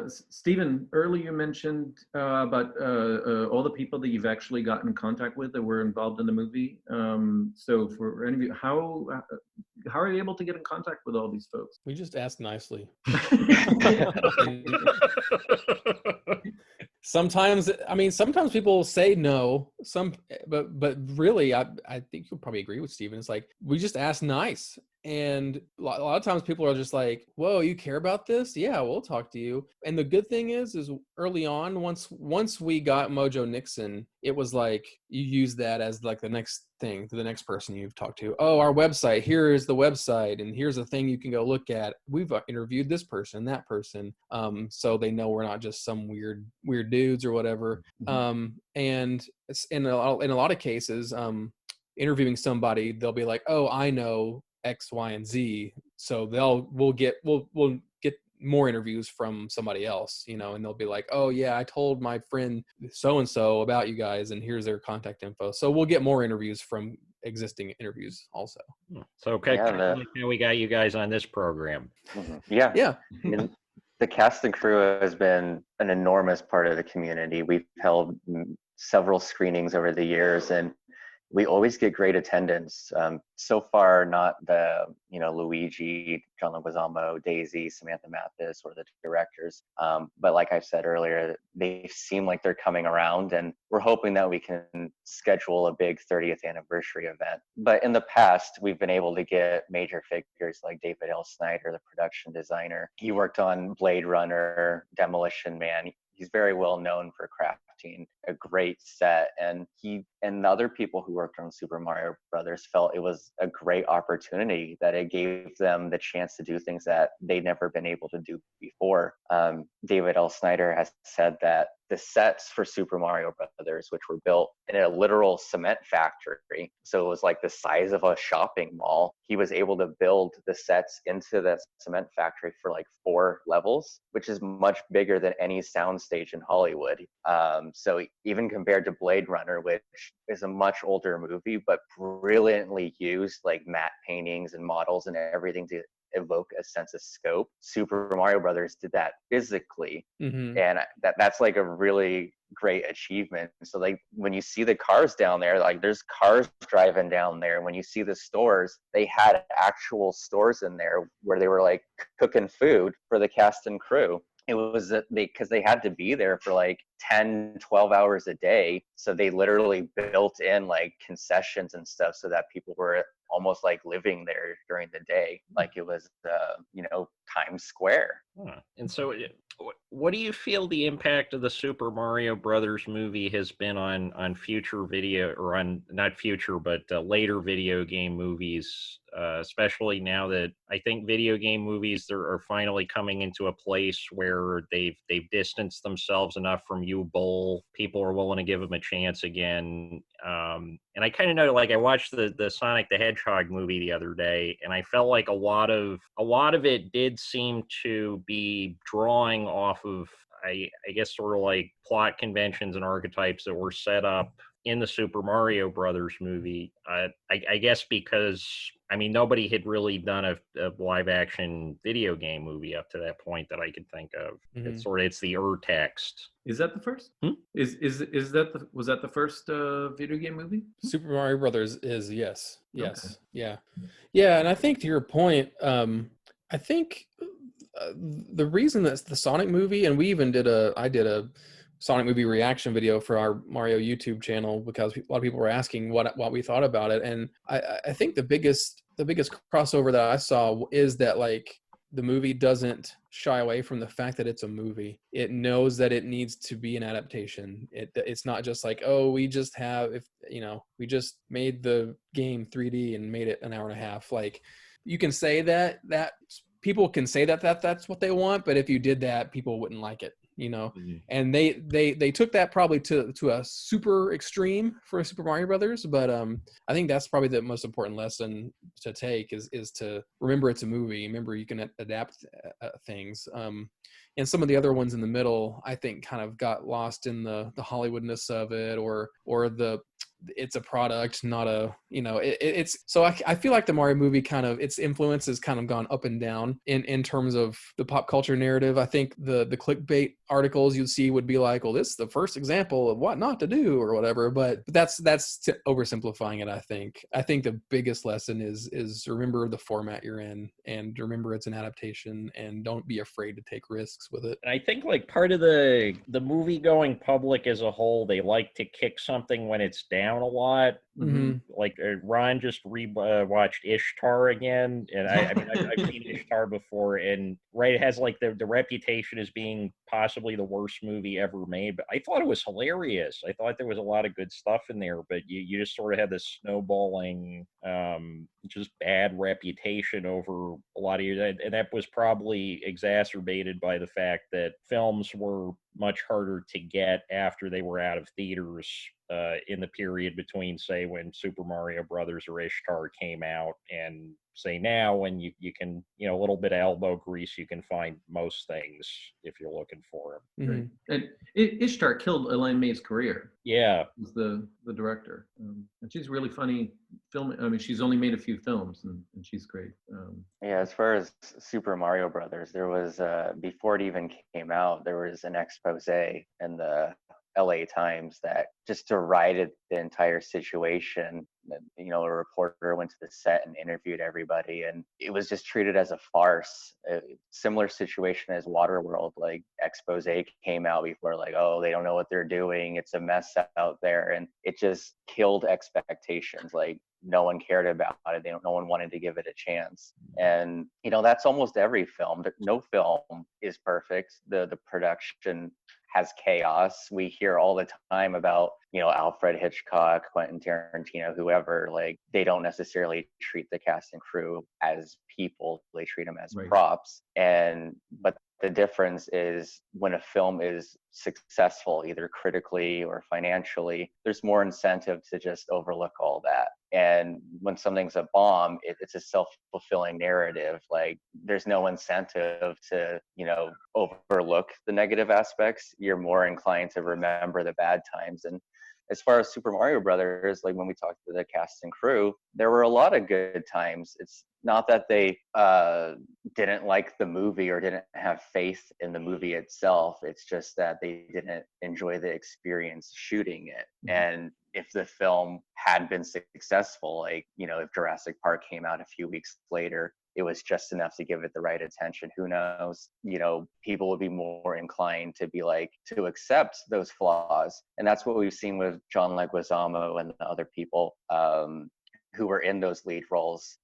Stephen, earlier you mentioned about all the people that you've actually gotten in contact with that were involved in the movie. So for any of you, how are you able to get in contact with all these folks?
We just ask nicely. Sometimes people say no, but really, I think you'll probably agree with Steven. It's like, we just ask nice. And a lot of times people are just like, whoa, you care about this? Yeah, we'll talk to you. And the good thing is early on, once we got Mojo Nixon, it was like you use that as like the next thing to the next person you've talked to. Oh, our website, here is the website, and here's a thing you can go look at. We've interviewed this person, that person. So they know we're not just some weird dudes or whatever. And it's in a lot of cases, interviewing somebody, they'll be like, oh, I know X, Y, and Z. So we'll get more interviews from somebody else, and they'll be like, oh yeah, I told my friend so-and-so about you guys, and here's their contact info. So we'll get more interviews from existing interviews also.
So okay, we got you guys on this program.
Yeah. I mean, the cast and crew has been an enormous part of the community. We've held several screenings over the years, and we always get great attendance. So far, not the, Luigi, John Leguizamo, Daisy, Samantha Mathis, or the directors. But like I said earlier, they seem like they're coming around, and we're hoping that we can schedule a big 30th anniversary event. But in the past, we've been able to get major figures like David L. Snyder, the production designer. He worked on Blade Runner, Demolition Man. He's very well known for crafting a great set, and he and the other people who worked on Super Mario Brothers felt it was a great opportunity, that it gave them the chance to do things that they'd never been able to do before. David L. Snyder has said that the sets for Super Mario Brothers, which were built in a literal cement factory, so it was like the size of a shopping mall, he was able to build the sets into the cement factory for like 4 levels, which is much bigger than any soundstage in Hollywood. So even compared to Blade Runner, which is a much older movie, but brilliantly used like matte paintings and models and everything to evoke a sense of scope. Super Mario Brothers did that physically, and that's like a really great achievement. So like when you see the cars down there, like there's cars driving down there. When you see the stores, they had actual stores in there where they were like cooking food for the cast and crew. It was because they had to be there for like 10, 12 hours a day. So they literally built in like concessions and stuff so that people were almost like living there during the day, like it was, Times Square.
And so, what do you feel the impact of the Super Mario Brothers movie has been on future video, or on not future, but later video game movies, especially now that I think video game movies are finally coming into a place where they've distanced themselves enough from U-Bowl. People are willing to give them a chance again. And I kind of know, like, I watched the Sonic the Hedgehog movie the other day, and I felt like a lot of it did seem to be drawing off of, I guess, sort of like plot conventions and archetypes that were set up in the Super Mario Brothers movie. I guess because, I mean, nobody had really done a live action video game movie up to that point that I could think of. It's the text.
Is that the first? Was that the first video game movie?
Super Mario Brothers is, yes.
Okay.
Yeah. And I think to your point, I think the reason that's the Sonic movie, and I did a Sonic movie reaction video for our Mario YouTube channel because a lot of people were asking what we thought about it, and I think the biggest crossover that I saw is that like the movie doesn't shy away from the fact that it's a movie. It knows that it needs to be an adaptation. It's not just like, oh, we just made the game 3D and made it an hour and a half. Like, you can say that people can say that that's what they want, but if you did that, people wouldn't like it, And they took that probably to a super extreme for Super Mario Brothers, but I think that's probably the most important lesson to take is to remember it's a movie. Remember you can adapt things. And some of the other ones in the middle, I think, kind of got lost in the Hollywoodness of it, or it's a product, not a, it's so I feel like the Mario movie kind of, its influence has kind of gone up and down in terms of the pop culture narrative. I think the clickbait articles you'd see would be like, well, this is the first example of what not to do or whatever, but that's oversimplifying it. I think the biggest lesson is remember the format you're in, and remember it's an adaptation, and don't be afraid to take risks with it.
And I think like part of the movie going public as a whole, they like to kick something when it's down a lot. Like Ron just watched Ishtar again, and I've seen Ishtar before, and it has like the reputation as being possibly the worst movie ever made, but I thought it was hilarious. I thought there was a lot of good stuff in there, but you just sort of had this snowballing just bad reputation over a lot of years, and that was probably exacerbated by the fact that films were much harder to get after they were out of theaters in the period between, say, when Super Mario Brothers or Ishtar came out, and say now when you can, a little bit of elbow grease, you can find most things if you're looking for them.
And Ishtar killed Elaine May's career.
Yeah,
was the director, and she's really funny film. I mean, she's only made a few films, and she's great.
Yeah, as far as Super Mario Brothers, there was before it even came out, there was an expose in the LA Times that just derided the entire situation. A reporter went to the set and interviewed everybody, and it was just treated as a farce. A similar situation as Waterworld, like expose came out before, like, oh, they don't know what they're doing, it's a mess out there, and it just killed expectations. Like, no one cared about it. No one wanted to give it a chance. And, that's almost every film. No film is perfect. The production has chaos. We hear all the time about, Alfred Hitchcock, Quentin Tarantino, whoever, like, they don't necessarily treat the cast and crew as people. They treat them as props. But the difference is when a film is successful, either critically or financially, there's more incentive to just overlook all that. And when something's a bomb, it's a self-fulfilling narrative. Like there's no incentive to, overlook the negative aspects. You're more inclined to remember the bad times. And as far as Super Mario Brothers, like when we talked to the cast and crew, there were a lot of good times. It's not that they didn't like the movie or didn't have faith in the movie itself. It's just that they didn't enjoy the experience shooting it. And if the film had been successful, like, if Jurassic Park came out a few weeks later, it was just enough to give it the right attention. Who knows? People would be more inclined to to accept those flaws. And that's what we've seen with John Leguizamo and the other people who were in those lead roles.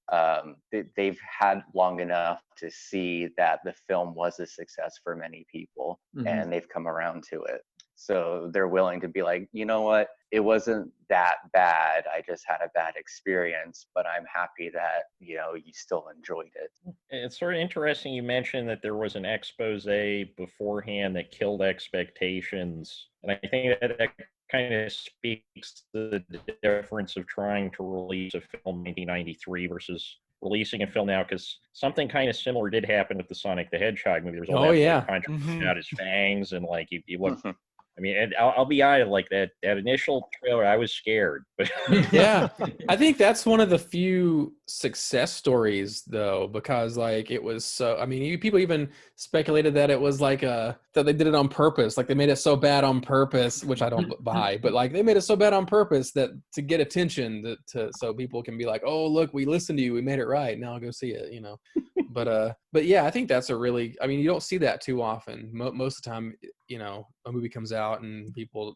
They've had long enough to see that the film was a success for many people, and they've come around to it. So they're willing to be like, you know what, it wasn't that bad. I just had a bad experience, but I'm happy that, you still enjoyed it.
It's sort of interesting you mentioned that there was an expose beforehand that killed expectations. And I think that kind of speaks to the difference of trying to release a film in 1993 versus releasing a film now, because something kind of similar did happen with the Sonic the Hedgehog movie. There was all that controversy about his fangs, and like you look. I mean, and I'll be honest, like that initial trailer, I was scared. But
yeah, I think that's one of the few success stories, though, because like it was so. I mean, people even speculated that it was like that they did it on purpose, like they made it so bad on purpose, which I don't buy. But like they made it so bad on purpose that to get attention, so people can be like, oh, look, we listened to you, we made it right. Now I'll go see it, But yeah, I think that's a really. I mean, you don't see that too often. Most of the time, a movie comes out and people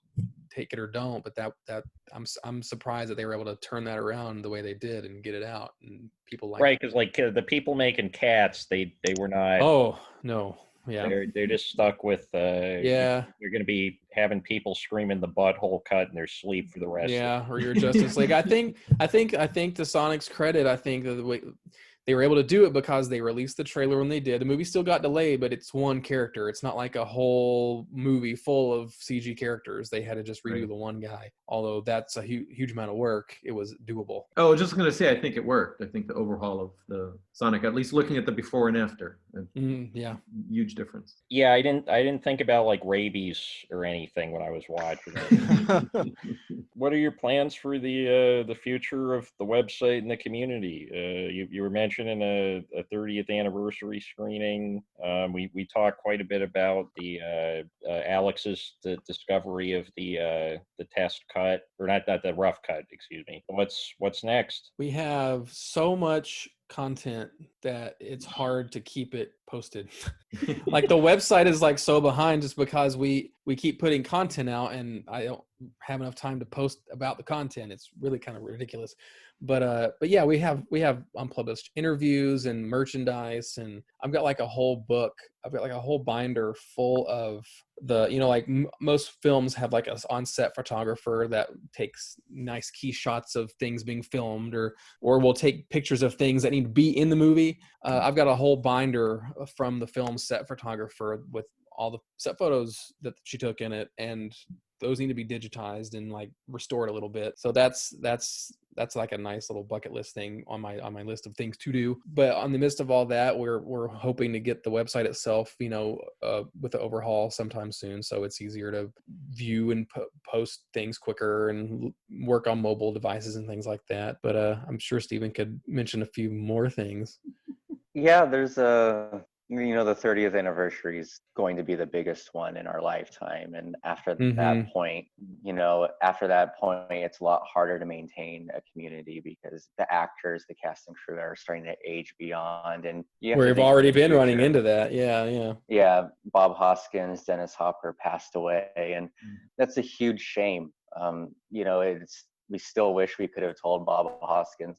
take it or don't. But that I'm surprised that they were able to turn that around the way they did and get it out, and people like
right, because like the people making Cats, they were not.
Oh no, yeah,
they're just stuck with.
Yeah,
you're going to be having people screaming the butthole cut in their sleep for the rest.
Yeah, or your Justice League. I think to Sonic's credit, I think that the way they were able to do it because they released the trailer when they did. The movie still got delayed, but it's one character. It's not like a whole movie full of CG characters. They had to just redo the one guy. Although that's a huge amount of work, it was doable.
Oh, I was just going to say, I think it worked. I think the overhaul of the Sonic, at least looking at the before and after,
yeah,
huge difference.
Yeah, I didn't think about like rabies or anything when I was watching it. What are your plans for the future of the website and the community? You were mentioning a 30th anniversary screening. We talked quite a bit about the Alex's discovery of the test cut, or not the rough cut, excuse me. What's next?
We have so much content that it's hard to keep it posted. Like the website is like so behind just because we keep putting content out and I don't have enough time to post about the content. It's really kind of ridiculous. But yeah, we have unpublished interviews and merchandise, and I've got like a whole book. I've got like a whole binder full of the, most films have like a on-set photographer that takes nice key shots of things being filmed, or we'll take pictures of things that need to be in the movie. I've got a whole binder from the film set photographer with all the set photos that she took in it, and those need to be digitized and like restored a little bit. So that's like a nice little bucket list thing on my list of things to do. But on the midst of all that, we're hoping to get the website itself, with the overhaul sometime soon, so it's easier to view and post things quicker and work on mobile devices and things like that. But I'm sure Stephen could mention a few more things.
Yeah, there's the 30th anniversary is going to be the biggest one in our lifetime. And after that point, it's a lot harder to maintain a community because the actors, the cast and crew are starting to age beyond. And
we've already been running into that. Yeah.
Yeah. Bob Hoskins, Dennis Hopper passed away. And that's a huge shame. We still wish we could have told Bob Hoskins,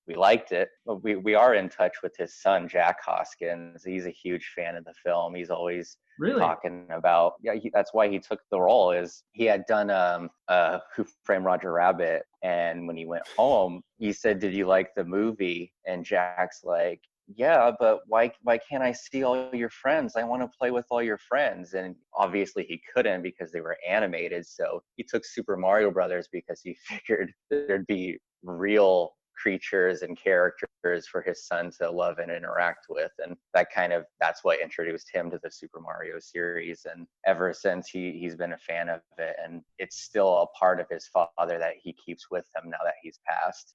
we liked it. But we are in touch with his son, Jack Hoskins. He's a huge fan of the film. He's always talking about, that's why he took the role, is he had done Who Framed Roger Rabbit. And when he went home, he said, "Did you like the movie?" And Jack's like, "Yeah, but why can't I see all your friends? I want to play with all your friends." And obviously he couldn't because they were animated. So he took Super Mario Brothers because he figured there'd be real creatures and characters for his son to love and interact with, and that's what introduced him to the Super Mario series. And ever since, he's been a fan of it, and it's still a part of his father that he keeps with him now that he's passed.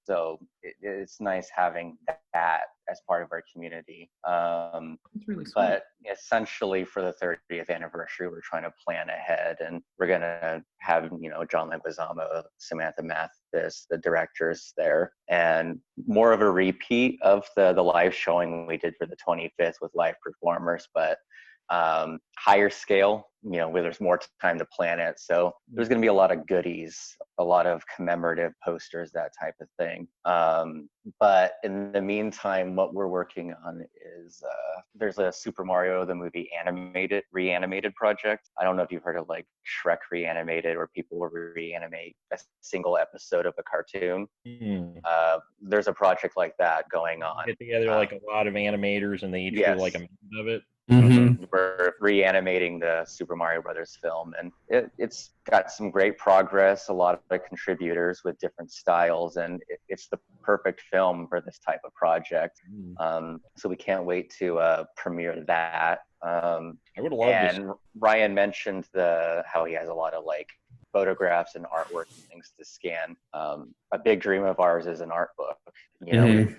So it's nice having that as part of our community.
It's really sweet.
But essentially, for the 30th anniversary, we're trying to plan ahead, and we're gonna have John Leguizamo, Samantha Mathis, the directors there, and more of a repeat of the live showing we did for the 25th with live performers, but higher scale, where there's more time to plan it. So there's going to be a lot of goodies, a lot of commemorative posters, that type of thing. But in the meantime, what we're working on is there's a Super Mario the movie reanimated project. I don't know if you've heard of like Shrek Reanimated, where people will reanimate a single episode of a cartoon. There's a project like that going on.
Get together like a lot of animators, and they each do like a minute of it.
We're reanimating the Super Mario Brothers film, and it's got some great progress, a lot of contributors with different styles, and it's the perfect film for this type of project. So we can't wait to premiere that.
I would love
and Ryan mentioned how he has a lot of like photographs and artwork and things to scan. A big dream of ours is an art book.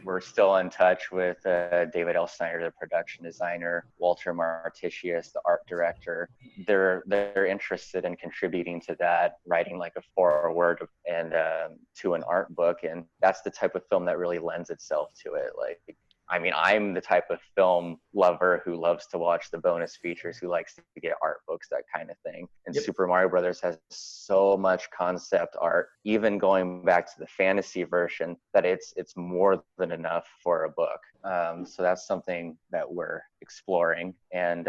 We're still in touch with David L. Snyder, the production designer, Walter Martitius, the art director. They're interested in contributing to that, writing like a foreword and to an art book, and that's the type of film that really lends itself to it. Like, I mean, I'm the type of film lover who loves to watch the bonus features, who likes to get art books, that kind of thing. And Super Mario Brothers has so much concept art, even going back to the fantasy version, that it's more than enough for a book. So that's something that we're exploring. And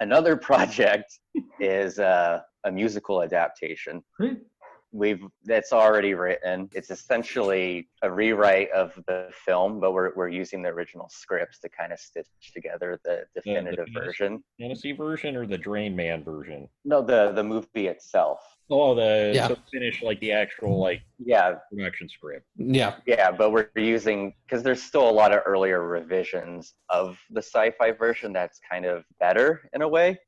another project is a musical adaptation. That's already written. It's essentially a rewrite of the film, but we're using the original scripts to kind of stitch together the definitive version.
Fantasy version or the Drain Man version?
No, the movie itself.
Oh, so finish like the actual production script.
Yeah, but we're using, because there's still a lot of earlier revisions of the sci-fi version that's kind of better in a way.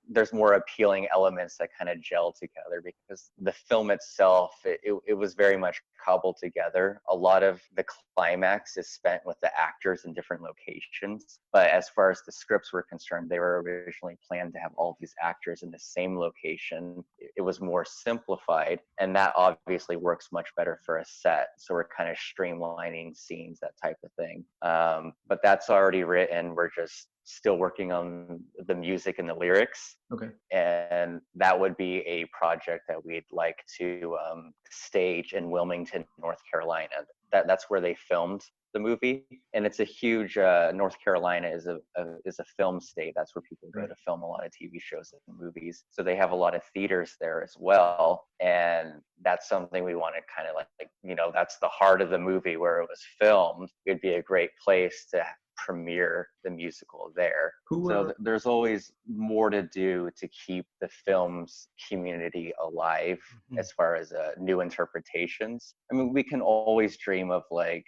There's more appealing elements that kind of gel together, because the film itself, it was very much cobbled together. A lot of the climax is spent with the actors in different locations, but as far as the scripts were concerned, they were originally planned to have all these actors in the same location. It was more simplified, and that obviously works much better for a set. So we're kind of streamlining scenes, that type of thing. But that's already written. We're just still working on the music and the lyrics.
Okay.
And that would be a project that we'd like to stage in Wilmington, North Carolina. That's where they filmed the movie, and it's a huge North Carolina is a film state. That's where people go to film a lot of TV shows and movies. So they have a lot of theaters there as well, and that's something we want to kind of like that's the heart of the movie where it was filmed. It'd be a great place to premiere the musical there. So there's always more to do to keep the film's community alive as far as new interpretations. I mean, we can always dream of like,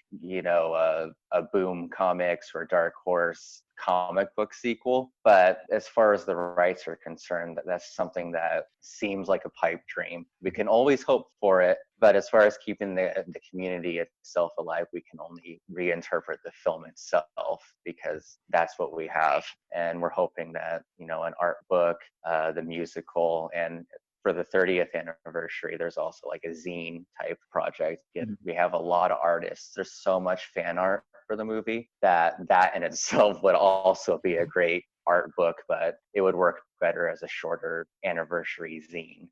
a Boom Comics or Dark Horse comic book sequel, but as far as the rights are concerned, that's something that seems like a pipe dream. We can always hope for it, but as far as keeping the community itself alive, we can only reinterpret the film itself, because that's what we have. And we're hoping that an art book, the musical, and for the 30th anniversary, there's also like a zine type project. We have a lot of artists. There's so much fan art for the movie that in itself would also be a great art book, but it would work better as a shorter anniversary zine.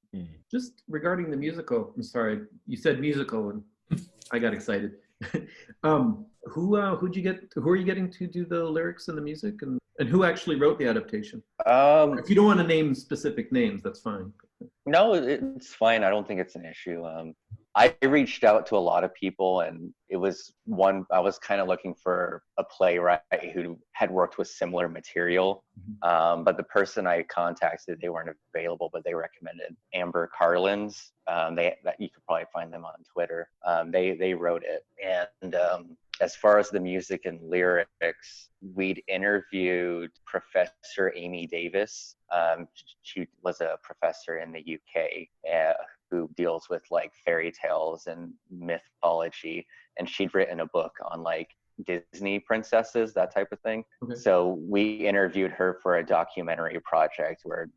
Just regarding the musical, I'm sorry, you said musical and I got excited. Who are you getting to do the lyrics and the music, and who actually wrote the adaptation? If you don't want to name specific names, that's fine.
No, it's fine. I don't think it's an issue. I reached out to a lot of people, and it was I was kind of looking for a playwright who had worked with similar material. But the person I contacted, they weren't available, but they recommended Amber Carlins. That you could probably find them on Twitter. They wrote it, and as far as the music and lyrics, we'd interviewed Professor Amy Davis. She was a professor in the UK who deals with like fairy tales and mythology, and she'd written a book on like Disney princesses, that type of thing. Okay. So we interviewed her for a documentary project where,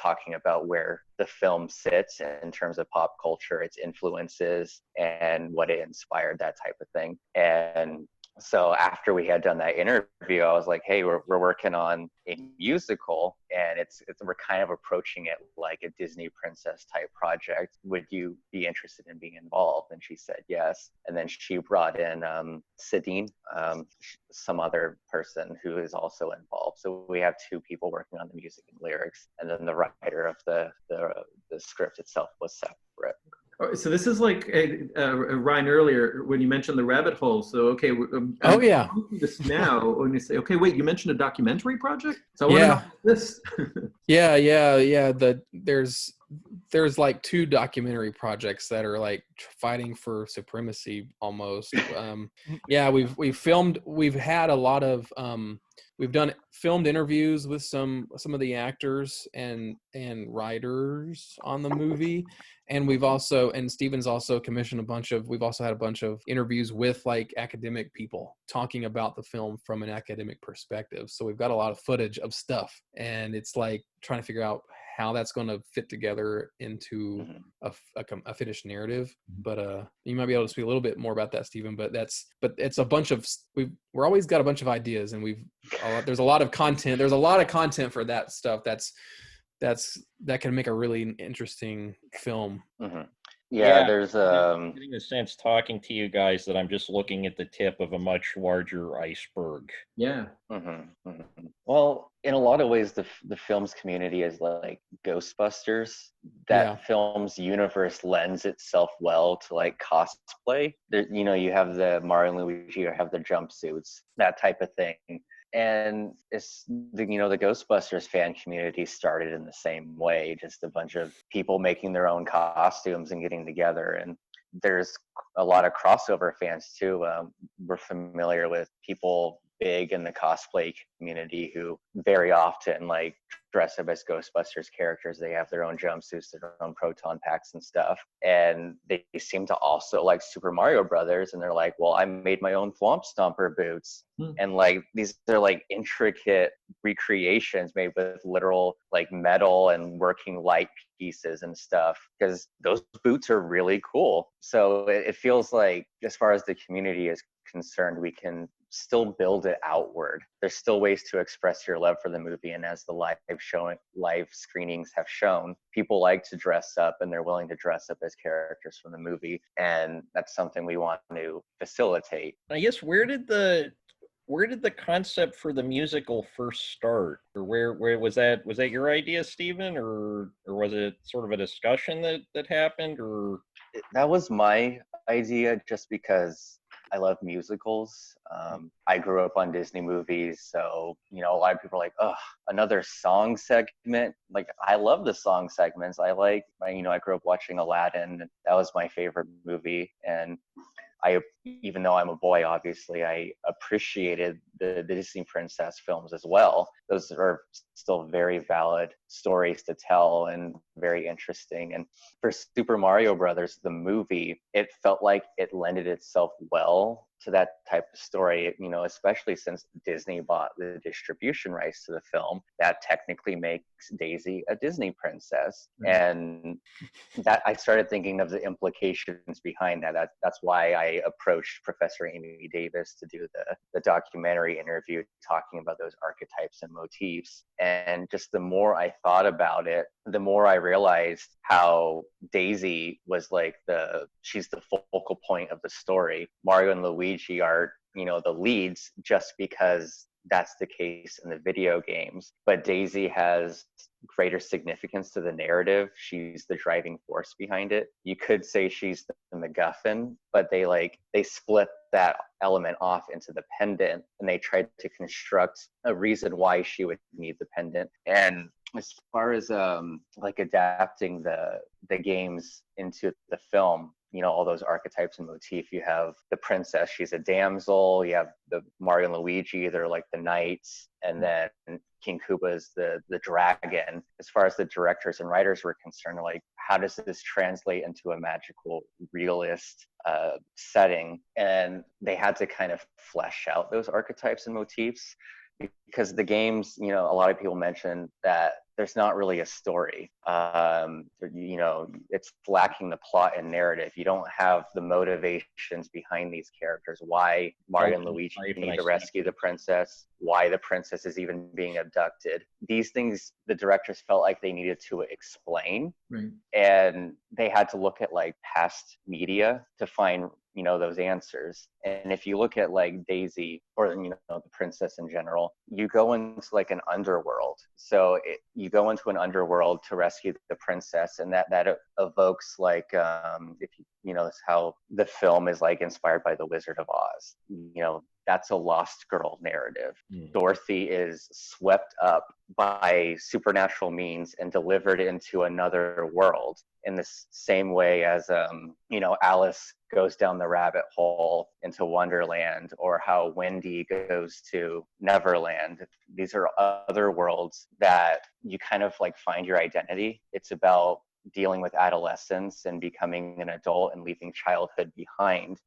talking about where the film sits in terms of pop culture, its influences, and what it inspired, that type of thing. And so after we had done that interview, I was like, hey, we're working on a musical, and we're kind of approaching it like a Disney princess type project. Would you be interested in being involved? And she said yes. And then she brought in Sidine, some other person who is also involved. So we have two people working on the music and lyrics, and then the writer of the script itself was separate.
So this is like Ryan earlier when you mentioned the rabbit hole. So okay,
oh yeah,
this now when you say, okay, wait, you mentioned a documentary project. So I want to know this.
yeah. There's like two documentary projects that are like fighting for supremacy almost. We've had a lot of we've done filmed interviews with some of the actors and writers on the movie. And Steven's also commissioned we've also had a bunch of interviews with like academic people talking about the film from an academic perspective. So we've got a lot of footage of stuff, and it's like trying to figure out how that's going to fit together into a finished narrative. But you might be able to speak a little bit more about that, Stephen. But it's a bunch of we're always got a bunch of ideas, and there's a lot of content. There's a lot of content for that stuff. That can make a really interesting film.
Mm-hmm. Yeah, there's
getting the sense talking to you guys that I'm just looking at the tip of a much larger iceberg.
Yeah.
Mm-hmm. Mm-hmm. Well, in a lot of ways, the film's community is like Ghostbusters. That film's universe lends itself well to like cosplay. You have the Mario and Luigi, you have the jumpsuits, that type of thing. And it's the Ghostbusters fan community started in the same way, just a bunch of people making their own costumes and getting together. And there's a lot of crossover fans too. We're familiar with people big in the cosplay community who very often like dress up as Ghostbusters characters. They have their own jumpsuits, their own proton packs and stuff. And they seem to also like Super Mario Brothers. And they're like, well, I made my own Thwomp Stomper boots. And like they're like intricate recreations made with literal like metal and working light pieces and stuff, because those boots are really cool. So it feels like, as far as the community is concerned, we can still build it outward. There's still ways to express your love for the movie, and as the live screenings have shown, people like to dress up, and they're willing to dress up as characters from the movie, and that's something we want to facilitate.
I guess where did the concept for the musical first start, or where was that your idea, Stephen, or was it sort of a discussion that happened, or?
That was my idea, just because I love musicals. I grew up on Disney movies, so a lot of people are like, "Oh, another song segment." Like, I love the song segments. I grew up watching Aladdin. That was my favorite movie, and even though I'm a boy, obviously, I appreciated the Disney princess films as well. Those are still very valid stories to tell and very interesting. And for Super Mario Brothers, the movie, it felt like it lended itself well to that type of story, especially since Disney bought the distribution rights to the film. That technically makes Daisy a Disney princess. And that I started thinking of the implications behind that. That's why I approached Professor Amy Davis to do the documentary interview, talking about those archetypes and motifs. And just the more I thought about it, the more I realized how Daisy was like she's the focal point of the story. Mario and Luigi are the leads just because that's the case in the video games. But Daisy has greater significance to the narrative. She's the driving force behind it. You could say she's the MacGuffin, but they split that element off into the pendant, and they tried to construct a reason why she would need the pendant. And as far as like adapting the games into the film, you know, all those archetypes and motif. You have the princess, she's a damsel. You have the Mario and Luigi, they're like the knights, and then King Koopa is the dragon. As far as the directors and writers were concerned, like, how does this translate into a magical realist setting? And they had to kind of flesh out those archetypes and motifs, because the games, you know, a lot of people mention that there's not really a story. You know, it's lacking the plot and narrative. You don't have the motivations behind these characters. Why Mario and Luigi need to rescue the princess, why the princess is even being abducted. These things the directors felt like they needed to explain.
Right.
And they had to look at like past media to find, you know, those answers. And if you look at like Daisy, or, you know, the princess in general, you go into like an underworld. So you go into an underworld to rescue the princess, and that evokes like, if you know, that's how the film is like inspired by The Wizard of Oz. You know, that's a lost girl narrative. Dorothy is swept up by supernatural means and delivered into another world, in the same way as, you know, Alice goes down the rabbit hole into Wonderland, or how Wendy goes to Neverland. These are other worlds that you kind of like find your identity. It's about dealing with adolescence and becoming an adult and leaving childhood behind.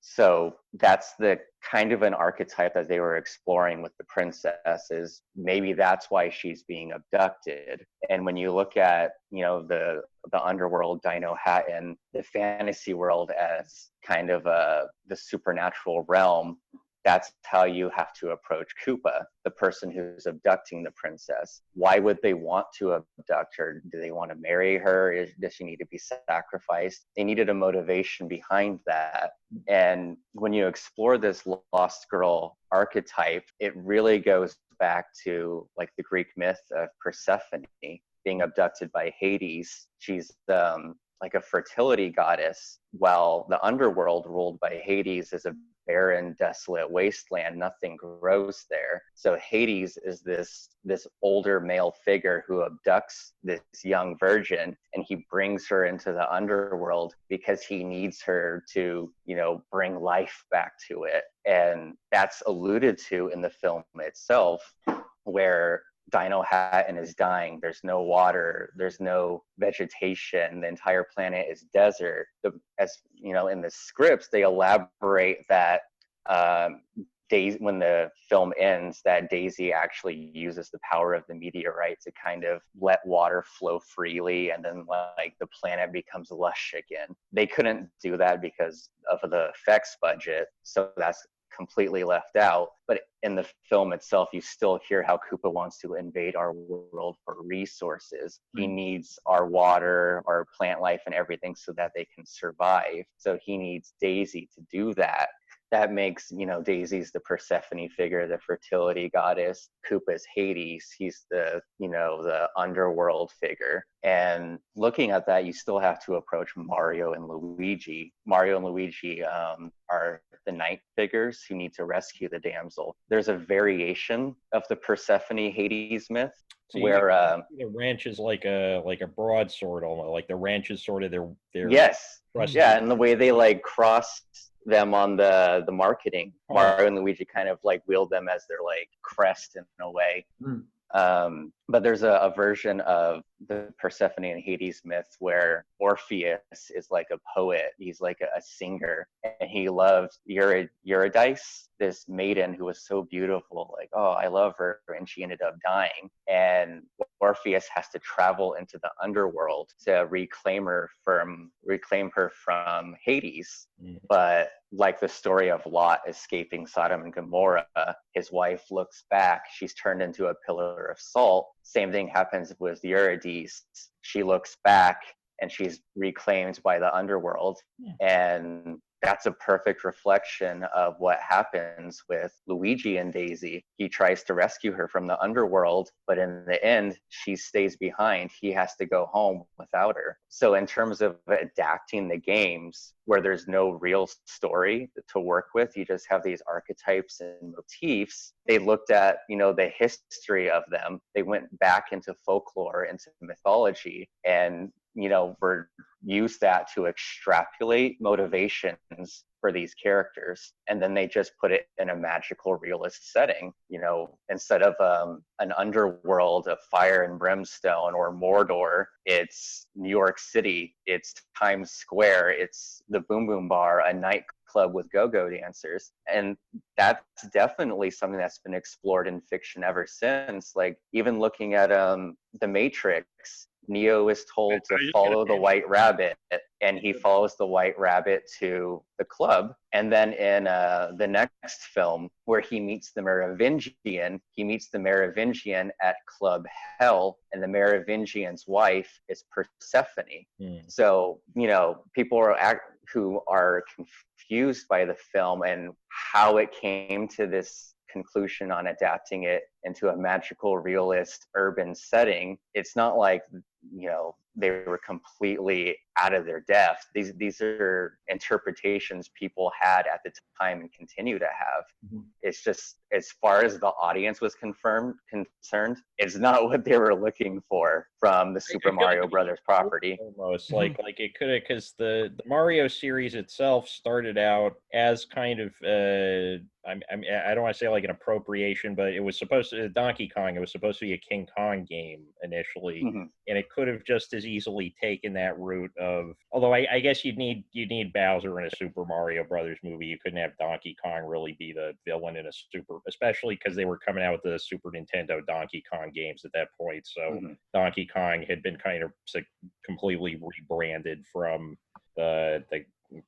So that's the kind of an archetype that they were exploring with the princess, is maybe that's why she's being abducted. And when you look at, you know, the underworld, Dino Hatton, the fantasy world as kind of the supernatural realm, that's how you have to approach Koopa, the person who's abducting the princess. Why would they want to abduct her? Do they want to marry her? Does she need to be sacrificed? They needed a motivation behind that. And when you explore this lost girl archetype, it really goes back to like the Greek myth of Persephone being abducted by Hades. She's like a fertility goddess, while the underworld ruled by Hades is a barren, desolate wasteland. Nothing grows there. So Hades is this older male figure who abducts this young virgin, and he brings her into the underworld because he needs her to, you know, bring life back to it. And that's alluded to in the film itself, where Dino Hatton is dying. There's no water. There's no vegetation. The entire planet is desert. As you know, in the scripts, they elaborate that when the film ends, that Daisy actually uses the power of the meteorite to kind of let water flow freely, and then like the planet becomes lush again. They couldn't do that because of the effects budget, so that's completely left out. But in the film itself, you still hear how Koopa wants to invade our world for resources. He needs our water, our plant life, and everything so that they can survive. So he needs Daisy to do that. That makes, you know, Daisy's the Persephone figure, the fertility goddess. Koopa's Hades. He's the, you know, the underworld figure. And looking at that, you still have to approach Mario and Luigi. Mario and Luigi are the knight figures who need to rescue the damsel. There's a variation of the Persephone Hades myth, so where
the wrench is like a broadsword, almost like the wrench is sort of their
yes, yeah, and the way they like cross them on the marketing, Mario and Luigi kind of like wield them as their like crest in a way. But there's a version of the Persephone and Hades myth where Orpheus is like a poet. He's like a singer, and he loved Eurydice, this maiden who was so beautiful. Like, oh, I love her, and she ended up dying. And Orpheus has to travel into the underworld to reclaim her from Hades. But like the story of Lot escaping Sodom and Gomorrah, his wife looks back, she's turned into a pillar of salt. Same thing happens with Eurydice. She looks back and she's reclaimed by the underworld. And that's a perfect reflection of what happens with Luigi and Daisy. He tries to rescue her from the underworld, but in the end, she stays behind. He has to go home without her. So in terms of adapting the games where there's no real story to work with, you just have these archetypes and motifs. They looked at, the history of them. They went back into folklore, into mythology, and used that to extrapolate motivations for these characters, and then they just put it in a magical realist setting. Instead of an underworld of fire and brimstone or Mordor, it's New York City, it's Times Square, it's the Boom Boom Bar, a nightclub with go-go dancers. And that's definitely something that's been explored in fiction ever since. Like, even looking at The Matrix, Neo is told to follow the white rabbit, and he follows the white rabbit to the club. And then in the next film, where he meets the Merovingian, at Club Hell, and the Merovingian's wife is Persephone. So, people who are confused by the film and how it came to this conclusion on adapting it into a magical realist urban setting, it's not like they were completely out of their depth. These are interpretations people had at the time and continue to have. It's just, as far as the audience was concerned, it's not what they were looking for from the Super Mario Brothers property.
Almost like it could have, because the Mario series itself started out as kind of I don't want to say like an appropriation, but it was supposed to, Donkey Kong, it was supposed to be a King Kong game initially, and it could have just as easily taken that route of, although I guess you'd need Bowser in a Super Mario Brothers movie. You couldn't have Donkey Kong really be the villain in especially because they were coming out with the Super Nintendo Donkey Kong games at that point. So Donkey Kong had been kind of completely rebranded from the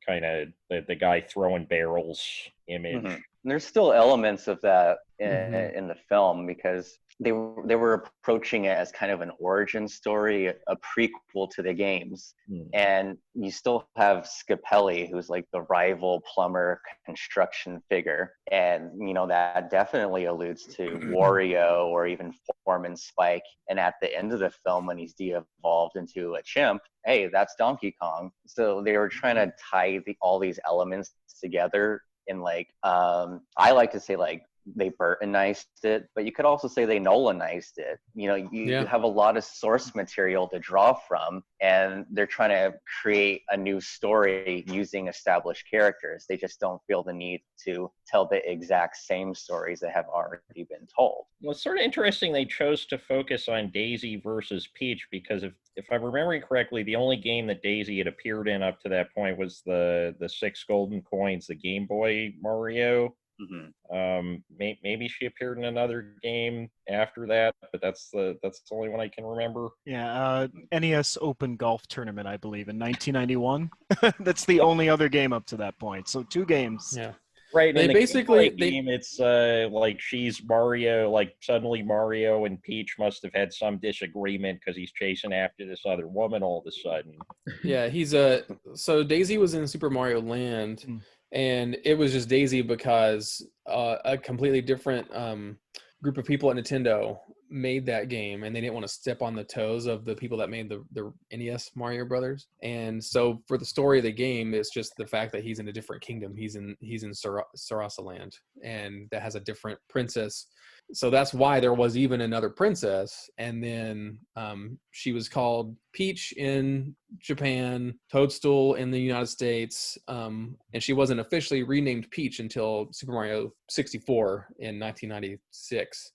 kind of the guy throwing barrels image.
And there's still elements of that in the film, because they were approaching it as kind of an origin story, a prequel to the games. And you still have Scapelli, who's like the rival plumber construction figure. And, that definitely alludes to Wario or even Foreman Spike. And at the end of the film, when he's de-evolved into a chimp, hey, that's Donkey Kong. So they were trying to tie all these elements together in I like to say they Burtonized it, but you could also say they Nolanized it. You have a lot of source material to draw from, and they're trying to create a new story using established characters. They just don't feel the need to tell the exact same stories that have already been told.
Well, it's sort of interesting they chose to focus on Daisy versus Peach, because if I'm remembering correctly, the only game that Daisy had appeared in up to that point was the 6 golden coins, the Game Boy Mario. Maybe she appeared in another game after that, but that's the only one I can remember.
Yeah, NES Open Golf Tournament, I believe, in 1991. That's the only other game up to that point. So 2 games.
Yeah.
Right.
They basically
game, it's like she's Mario, like suddenly Mario and Peach must have had some disagreement because he's chasing after this other woman all of a sudden.
Yeah, so Daisy was in Super Mario Land. And it was just Daisy because a completely different group of people at Nintendo made that game, and they didn't want to step on the toes of the people that made the NES Mario Brothers. And so for the story of the game, it's just the fact that he's in a different kingdom. He's in Sarasa Land, and that has a different princess. So that's why there was even another princess. And then she was called Peach in Japan, Toadstool in the United States, and she wasn't officially renamed Peach until Super Mario 64 in 1996.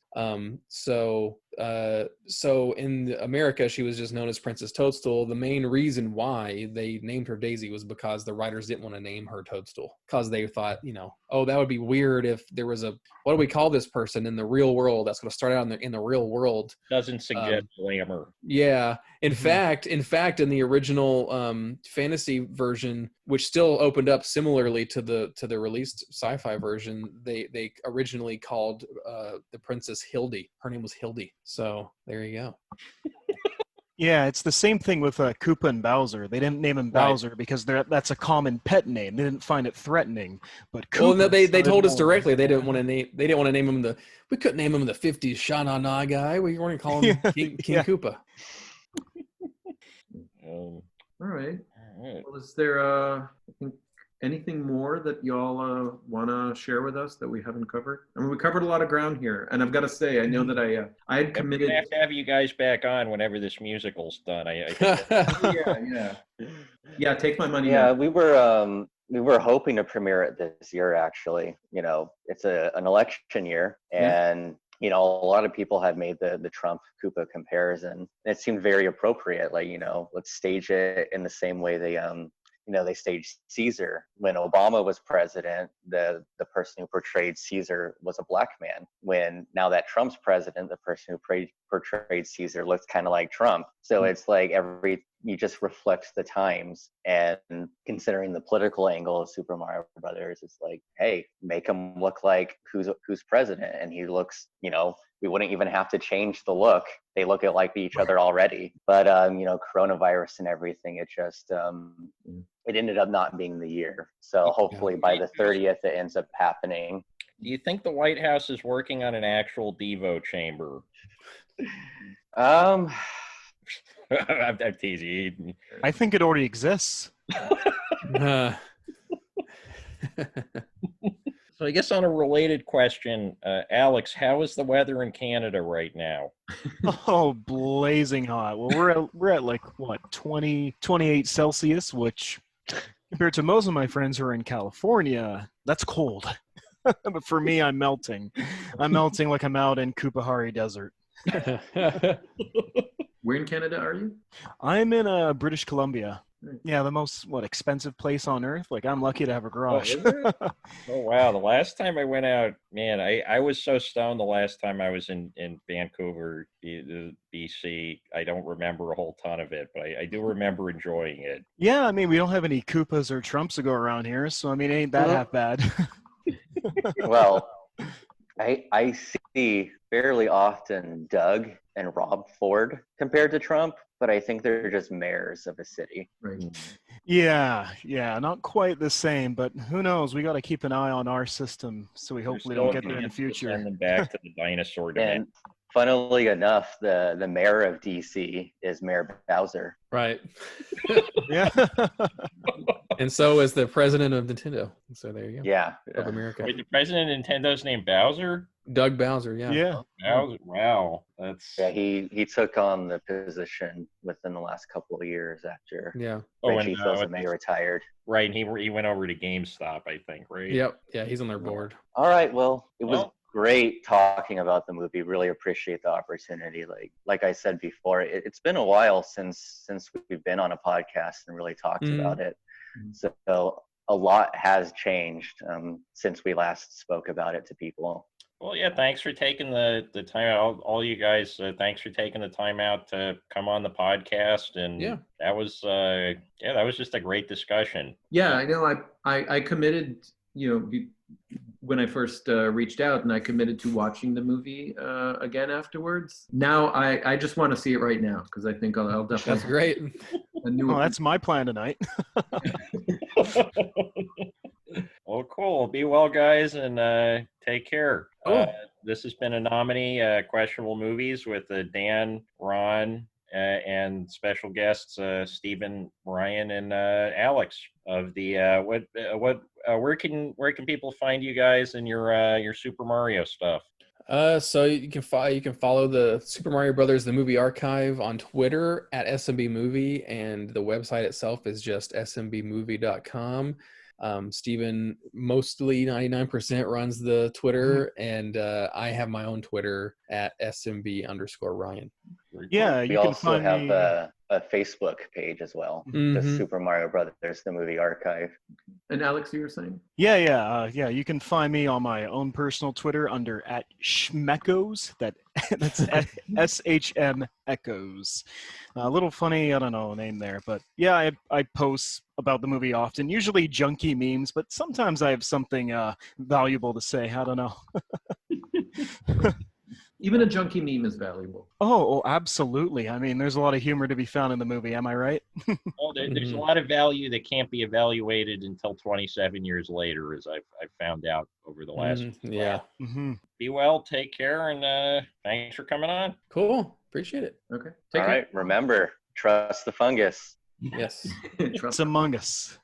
So in America, she was just known as Princess Toadstool. The main reason why they named her Daisy was because the writers didn't want to name her Toadstool, because they thought, oh, that would be weird if there was what do we call this person in the real world that's going to start out in the real world.
Doesn't suggest glamour.
Yeah. In fact, in the original fantasy version, which still opened up similarly to the released sci-fi version, they originally called the princess Hildy. Her name was Hildy. So there you go.
Yeah, it's the same thing with Koopa and Bowser. They didn't name him Bowser because that's a common pet name. They didn't find it threatening. But Koopa,
Well, no, they told us directly they didn't want to name. They didn't want to name him We couldn't name him the '50s Sha Na Na guy. We weren't calling him King Koopa.
All right. Well, is there I think anything more that y'all want to share with us that we haven't covered? I mean, we covered a lot of ground here, and I've got to say, I know that I had committed.
I have to have you guys back on whenever this musical's done. I
Yeah. Take my money.
Yeah, we were hoping to premiere it this year. Actually, it's an election year, and a lot of people had made the Trump Koopa comparison. And it seemed very appropriate. Like, let's stage it in the same way they staged Caesar. When Obama was president, the person who portrayed Caesar was a black man. Now that Trump's president, the person who portrayed Caesar looks kind of like Trump. So it's like you just reflect the times, and considering the political angle of Super Mario Brothers, it's like, hey, make him look like who's president, and he looks, we wouldn't even have to change the look. They look like each other already. But coronavirus and everything, it just it ended up not being the year. So hopefully by the 30th it ends up happening.
Do you think the White House is working on an actual Devo chamber? I'm teasing you.
I think it already exists.
So I guess on a related question, Alex, how is the weather in Canada right now?
Oh, blazing hot. Well, we're at like what, 28 Celsius, which compared to most of my friends who are in California, that's cold. But for me, I'm melting. I'm melting like I'm out in Kupahari Desert.
Where in Canada are you?
I'm in British Columbia. Yeah, the most expensive place on earth. Like, I'm lucky to have a garage.
Oh wow! The last time I went out, man, I was so stoned. The last time I was in Vancouver, BC, I don't remember a whole ton of it, but I do remember enjoying it.
Yeah, I mean, we don't have any Koopas or Trumps to go around here, so I mean, ain't that half bad?
Well, I see fairly often Doug and Rob Ford compared to Trump, but I think they're just mayors of a city.
Right.
Yeah, not quite the same, but who knows? We got to keep an eye on our system, so we hopefully don't get there in the future.
Send them back to the dinosaur dimension.
And funnily enough, the mayor of DC is Mayor Bowser.
Right.
Yeah.
And so is the president of Nintendo. So there you go.
Yeah.
Of America.
Wait, the president of Nintendo's named Bowser?
Doug Bowser, yeah.
Yeah.
Bowser, wow. That's
he took on the position within the last couple of years after Reggie Fils-Aimé retired.
Right, and he went over to GameStop, I think, right?
Yep. Yeah, he's on their board.
All right, well, it was great talking about the movie. Really appreciate the opportunity. Like I said before, it's been a while since we've been on a podcast and really talked about it. So a lot has changed since we last spoke about it to people.
Well, yeah, thanks for taking the time out. All you guys, thanks for taking the time out to come on the podcast. And that was just a great discussion.
Yeah, I know. I committed, when I first reached out, and I committed to watching the movie again afterwards. Now I just want to see it right now, because I think I'll definitely.
That's great.
That's my plan tonight.
Well, cool. Be well, guys, and take care. This has been a nominee, Questionable Movies, with Dan, Ron, and special guests Stephen, Ryan, and Alex of the where can people find you guys and your Super Mario stuff?
So you can follow the Super Mario Brothers the Movie Archive on Twitter at SMB Movie, and the website itself is just smbmovie.com. Stephen mostly 99% runs the Twitter, and I have my own Twitter at SMB_Ryan.
Yeah, we also have a Facebook page as well, the Super Mario Brothers the Movie Archive.
And Alex, you were saying?
Yeah. You can find me on my own personal Twitter under @Schmeckos. That's SHM Echoes. A little funny, I don't know, name there, but yeah, I post about the movie often. Usually junky memes, but sometimes I have something valuable to say. I don't know.
Even a junkie meme is valuable.
Oh, absolutely. I mean, there's a lot of humor to be found in the movie. Am I right?
Well, there's a lot of value that can't be evaluated until 27 years later, as I've found out over the last.
Yeah.
Mm-hmm.
Be well, take care, and thanks for coming on.
Cool. Appreciate it.
Okay.
All right. Remember, trust the fungus.
Yes.
Trust
It's Among Us.